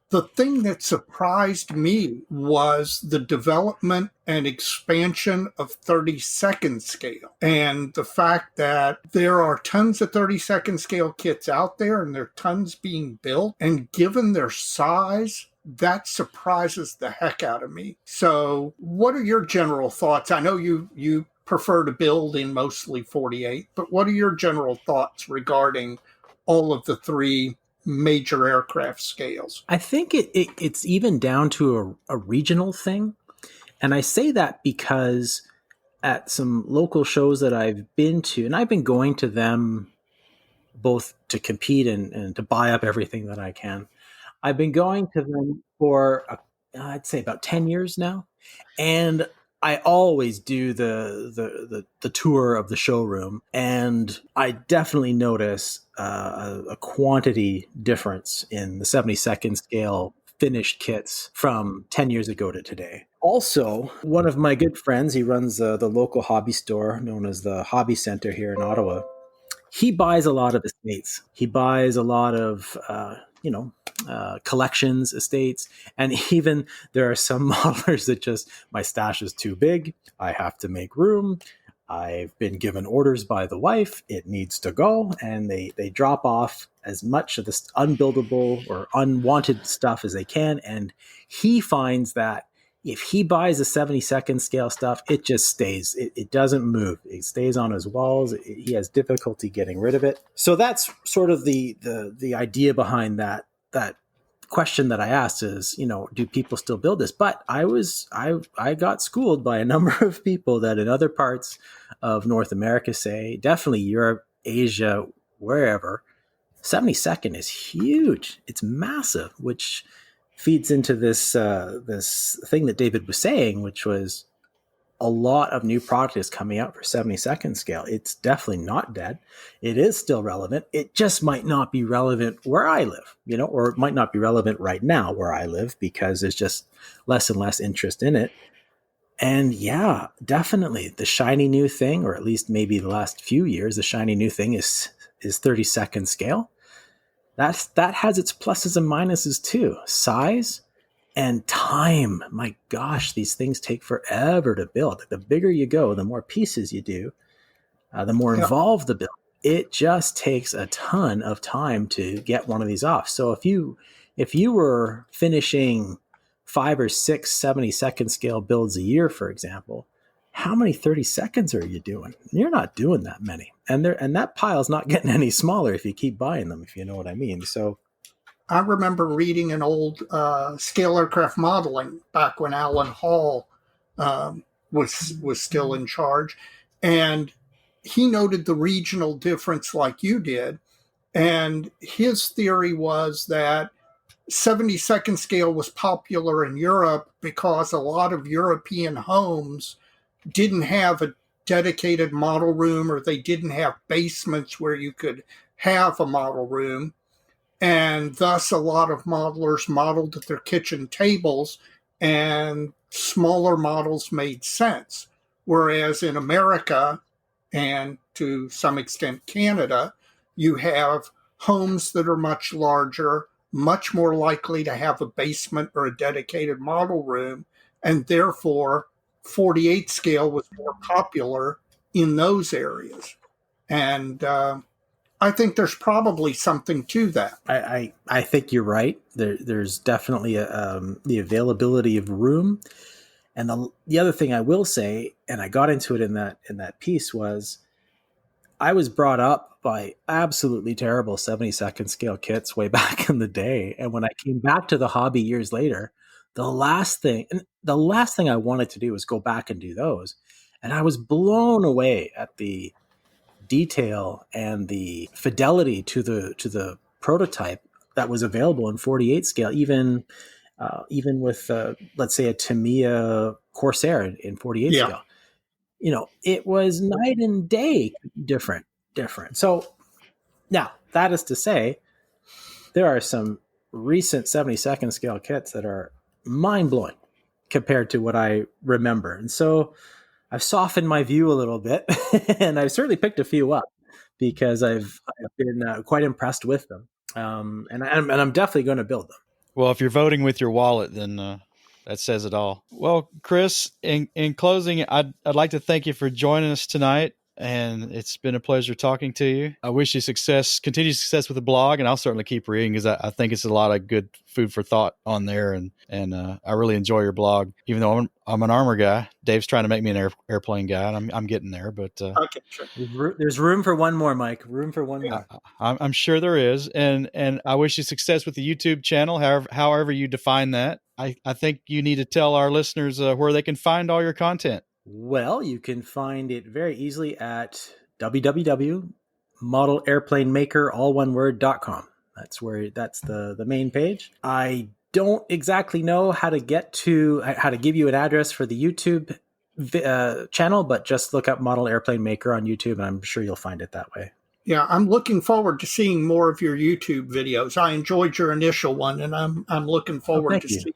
The thing that surprised me was the development and expansion of 32nd scale, and the fact that there are tons of 32nd scale kits out there and there are tons being built, and given their size, that surprises the heck out of me. So what are your general thoughts? I know you prefer to build in mostly 48, but what are your general thoughts regarding all of the three major aircraft scales? I think it's even down to a regional thing. And I say that because at some local shows that I've been to, and I've been going to them both to compete and to buy up everything that I can. I've been going to them for, I'd say about 10 years now. And I always do the tour of the showroom, and I definitely notice a quantity difference in the 72nd scale finished kits from 10 years ago to today. Also, one of my good friends, he runs the local hobby store known as the Hobby Center here in Ottawa. He buys a lot of estates. He buys a lot of, collections, estates, and even there are some modelers that just, my stash is too big. I have to make room. I've been given orders by the wife. It needs to go. And they drop off as much of this unbuildable or unwanted stuff as they can. And he finds that if he buys the 72nd scale stuff, it just stays. It doesn't move. It stays on his walls. He has difficulty getting rid of it. So that's sort of the idea behind that question that I asked is, do people still build this? But I got schooled by a number of people that in other parts of North America, say definitely Europe, Asia, wherever, 72nd is huge. It's massive, which feeds into this thing that David was saying, which was a lot of new product is coming out for 72nd scale. It's definitely not dead. It is still relevant. It just might not be relevant where I live, or it might not be relevant right now where I live because there's just less and less interest in it. And yeah, definitely the shiny new thing, or at least maybe the last few years, the shiny new thing is 32nd scale. That has its pluses and minuses too. Size and time. My gosh, these things take forever to build. The bigger you go, the more pieces you do, the more involved the build. It just takes a ton of time to get one of these off. So if you were finishing 5 or 6 72nd scale builds a year, for example, how many 32nds are you doing? You're not doing that many. And that pile's not getting any smaller if you keep buying them, if you know what I mean. So I remember reading an old scale aircraft modeling back when Alan Hall was still in charge, and he noted the regional difference like you did, and his theory was that 72nd scale was popular in Europe because a lot of European homes didn't have a dedicated model room, or they didn't have basements where you could have a model room. And thus a lot of modelers modeled at their kitchen tables, and smaller models made sense. Whereas in America, and to some extent Canada, you have homes that are much larger, much more likely to have a basement or a dedicated model room, and therefore 48 scale was more popular in those areas. And I think there's probably something to that. I think you're right. There's definitely the availability of room. And the other thing I will say, and I got into it in that piece, was I was brought up by absolutely terrible 72nd scale kits way back in the day. And when I came back to the hobby years later, the last thing I wanted to do was go back and do those. And I was blown away at the detail and the fidelity to the prototype that was available in 48 scale, even with let's say a Tamiya Corsair in 48 scale. It was night and day different. So now, that is to say, there are some recent 72nd scale kits that are mind-blowing compared to what I remember. And so I've softened my view a little bit, and I've certainly picked a few up because I've been quite impressed with them. And I'm definitely going to build them. Well, if you're voting with your wallet, then that says it all. Well, Chris, in closing, I'd like to thank you for joining us tonight, and it's been a pleasure talking to you. I wish you continued success with the blog, and I'll certainly keep reading because I think it's a lot of good food for thought on there, and I really enjoy your blog. Even though I'm an armor guy, Dave's trying to make me an airplane guy, and I'm getting there. But Okay, sure. There's room for one more, Mike. Room for one more. I'm sure there is, and I wish you success with the YouTube channel, however you define that. I think you need to tell our listeners where they can find all your content. Well, you can find it very easily at www.modelairplanemaker.com. That's the main page. I don't exactly know how to give you an address for the YouTube channel, but just look up Model Airplane Maker on YouTube, and I'm sure you'll find it that way. Yeah, I'm looking forward to seeing more of your YouTube videos. I enjoyed your initial one, and I'm looking forward to see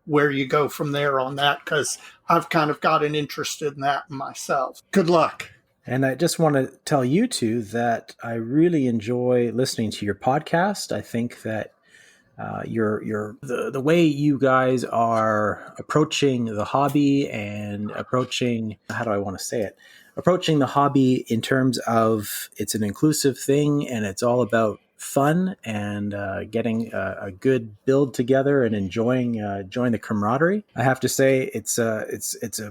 where you go from there on that, because I've kind of gotten interested in that myself. Good luck. And I just want to tell you two that I really enjoy listening to your podcast. I think that the way you guys are approaching the hobby and approaching the hobby in terms of it's an inclusive thing and it's all about fun and getting a good build together and enjoying the camaraderie. I have to say it's a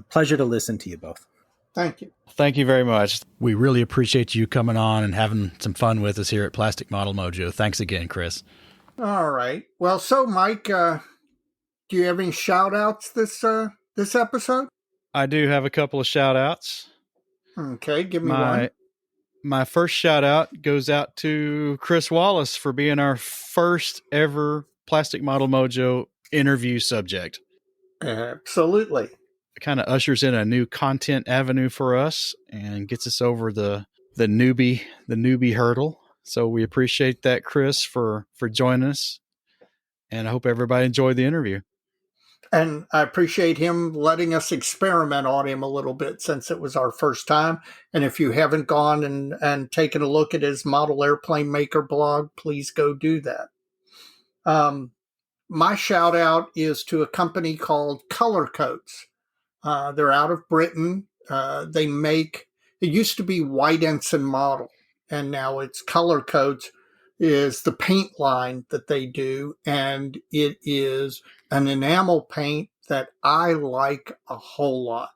pleasure to listen to you both. Thank you. Thank you very much. We really appreciate you coming on and having some fun with us here at Plastic Model Mojo. Thanks again, Chris. All right. Well, so Mike, do you have any shout outs this episode? I do have a couple of shout outs. Okay, give me one. My first shout out goes out to Chris Wallace for being our first ever Plastic Model Mojo interview subject. Absolutely. It kind of ushers in a new content avenue for us and gets us over the newbie hurdle. So we appreciate that, Chris, for joining us. And I hope everybody enjoyed the interview. And I appreciate him letting us experiment on him a little bit since it was our first time. And if you haven't gone and taken a look at his Model Airplane Maker blog, please go do that. My shout out is to a company called Color Coats. They're out of Britain. They make, it used to be White Ensign Model, and now it's Color Coats is the paint line that they do. And it is an enamel paint that I like a whole lot.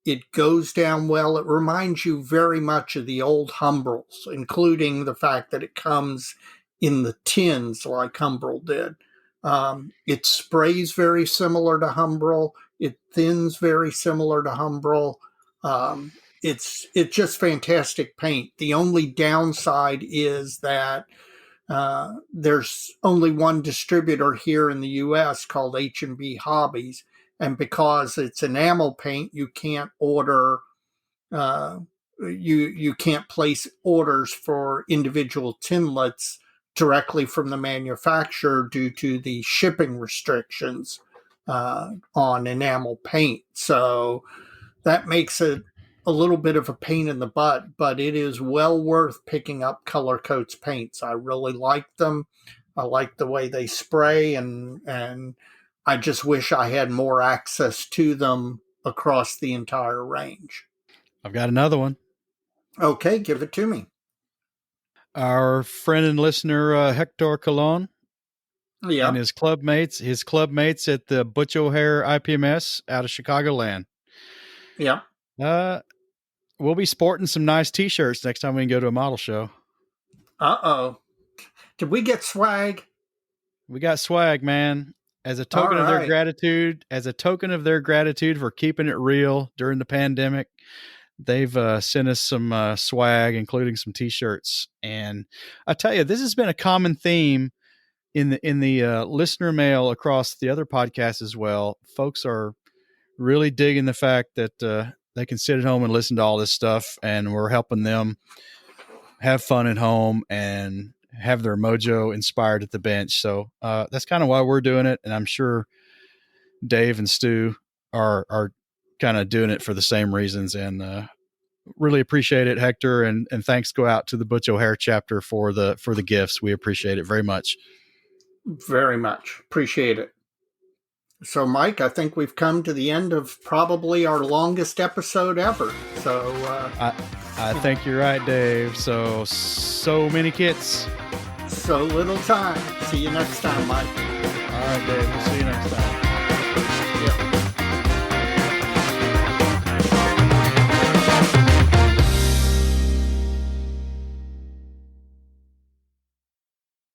It goes down well. It reminds you very much of the old Humbrels, including the fact that it comes in the tins like Humbrel did. It sprays very similar to Humbrel. It thins very similar to Humbrel. It's just fantastic paint. The only downside is that there's only one distributor here in the U.S. called H&B Hobbies, and because it's enamel paint, you can't order. You can't place orders for individual tinlets directly from the manufacturer due to the shipping restrictions on enamel paint. So that makes it a little bit of a pain in the butt, but it is well worth picking up Color Coats paints. I really like them. I like the way they spray, and I just wish I had more access to them across the entire range. I've got another one. Okay, give it to me. Our friend and listener Hector Colon Yeah, and his club mates at the Butch O'Hare IPMS out of Chicagoland. yeah. We'll be sporting some nice T-shirts next time we can go to a model show. Uh-oh. Did we get swag? We got swag, man. As a token of their gratitude, for keeping it real during the pandemic, they've sent us some swag, including some T-shirts. And I tell you, this has been a common theme in the listener mail across the other podcasts as well. Folks are really digging the fact that they can sit at home and listen to all this stuff, and we're helping them have fun at home and have their mojo inspired at the bench. So that's kind of why we're doing it. And I'm sure Dave and Stu are kind of doing it for the same reasons, and really appreciate it, Hector. And thanks go out to the Butch O'Hare chapter for the gifts. We appreciate it very much. Very much. Appreciate it. So, Mike, I think we've come to the end of probably our longest episode ever. So, I think you're right, Dave. So many kits. So little time. See you next time, Mike. All right, Dave. We'll see you next time. Yeah.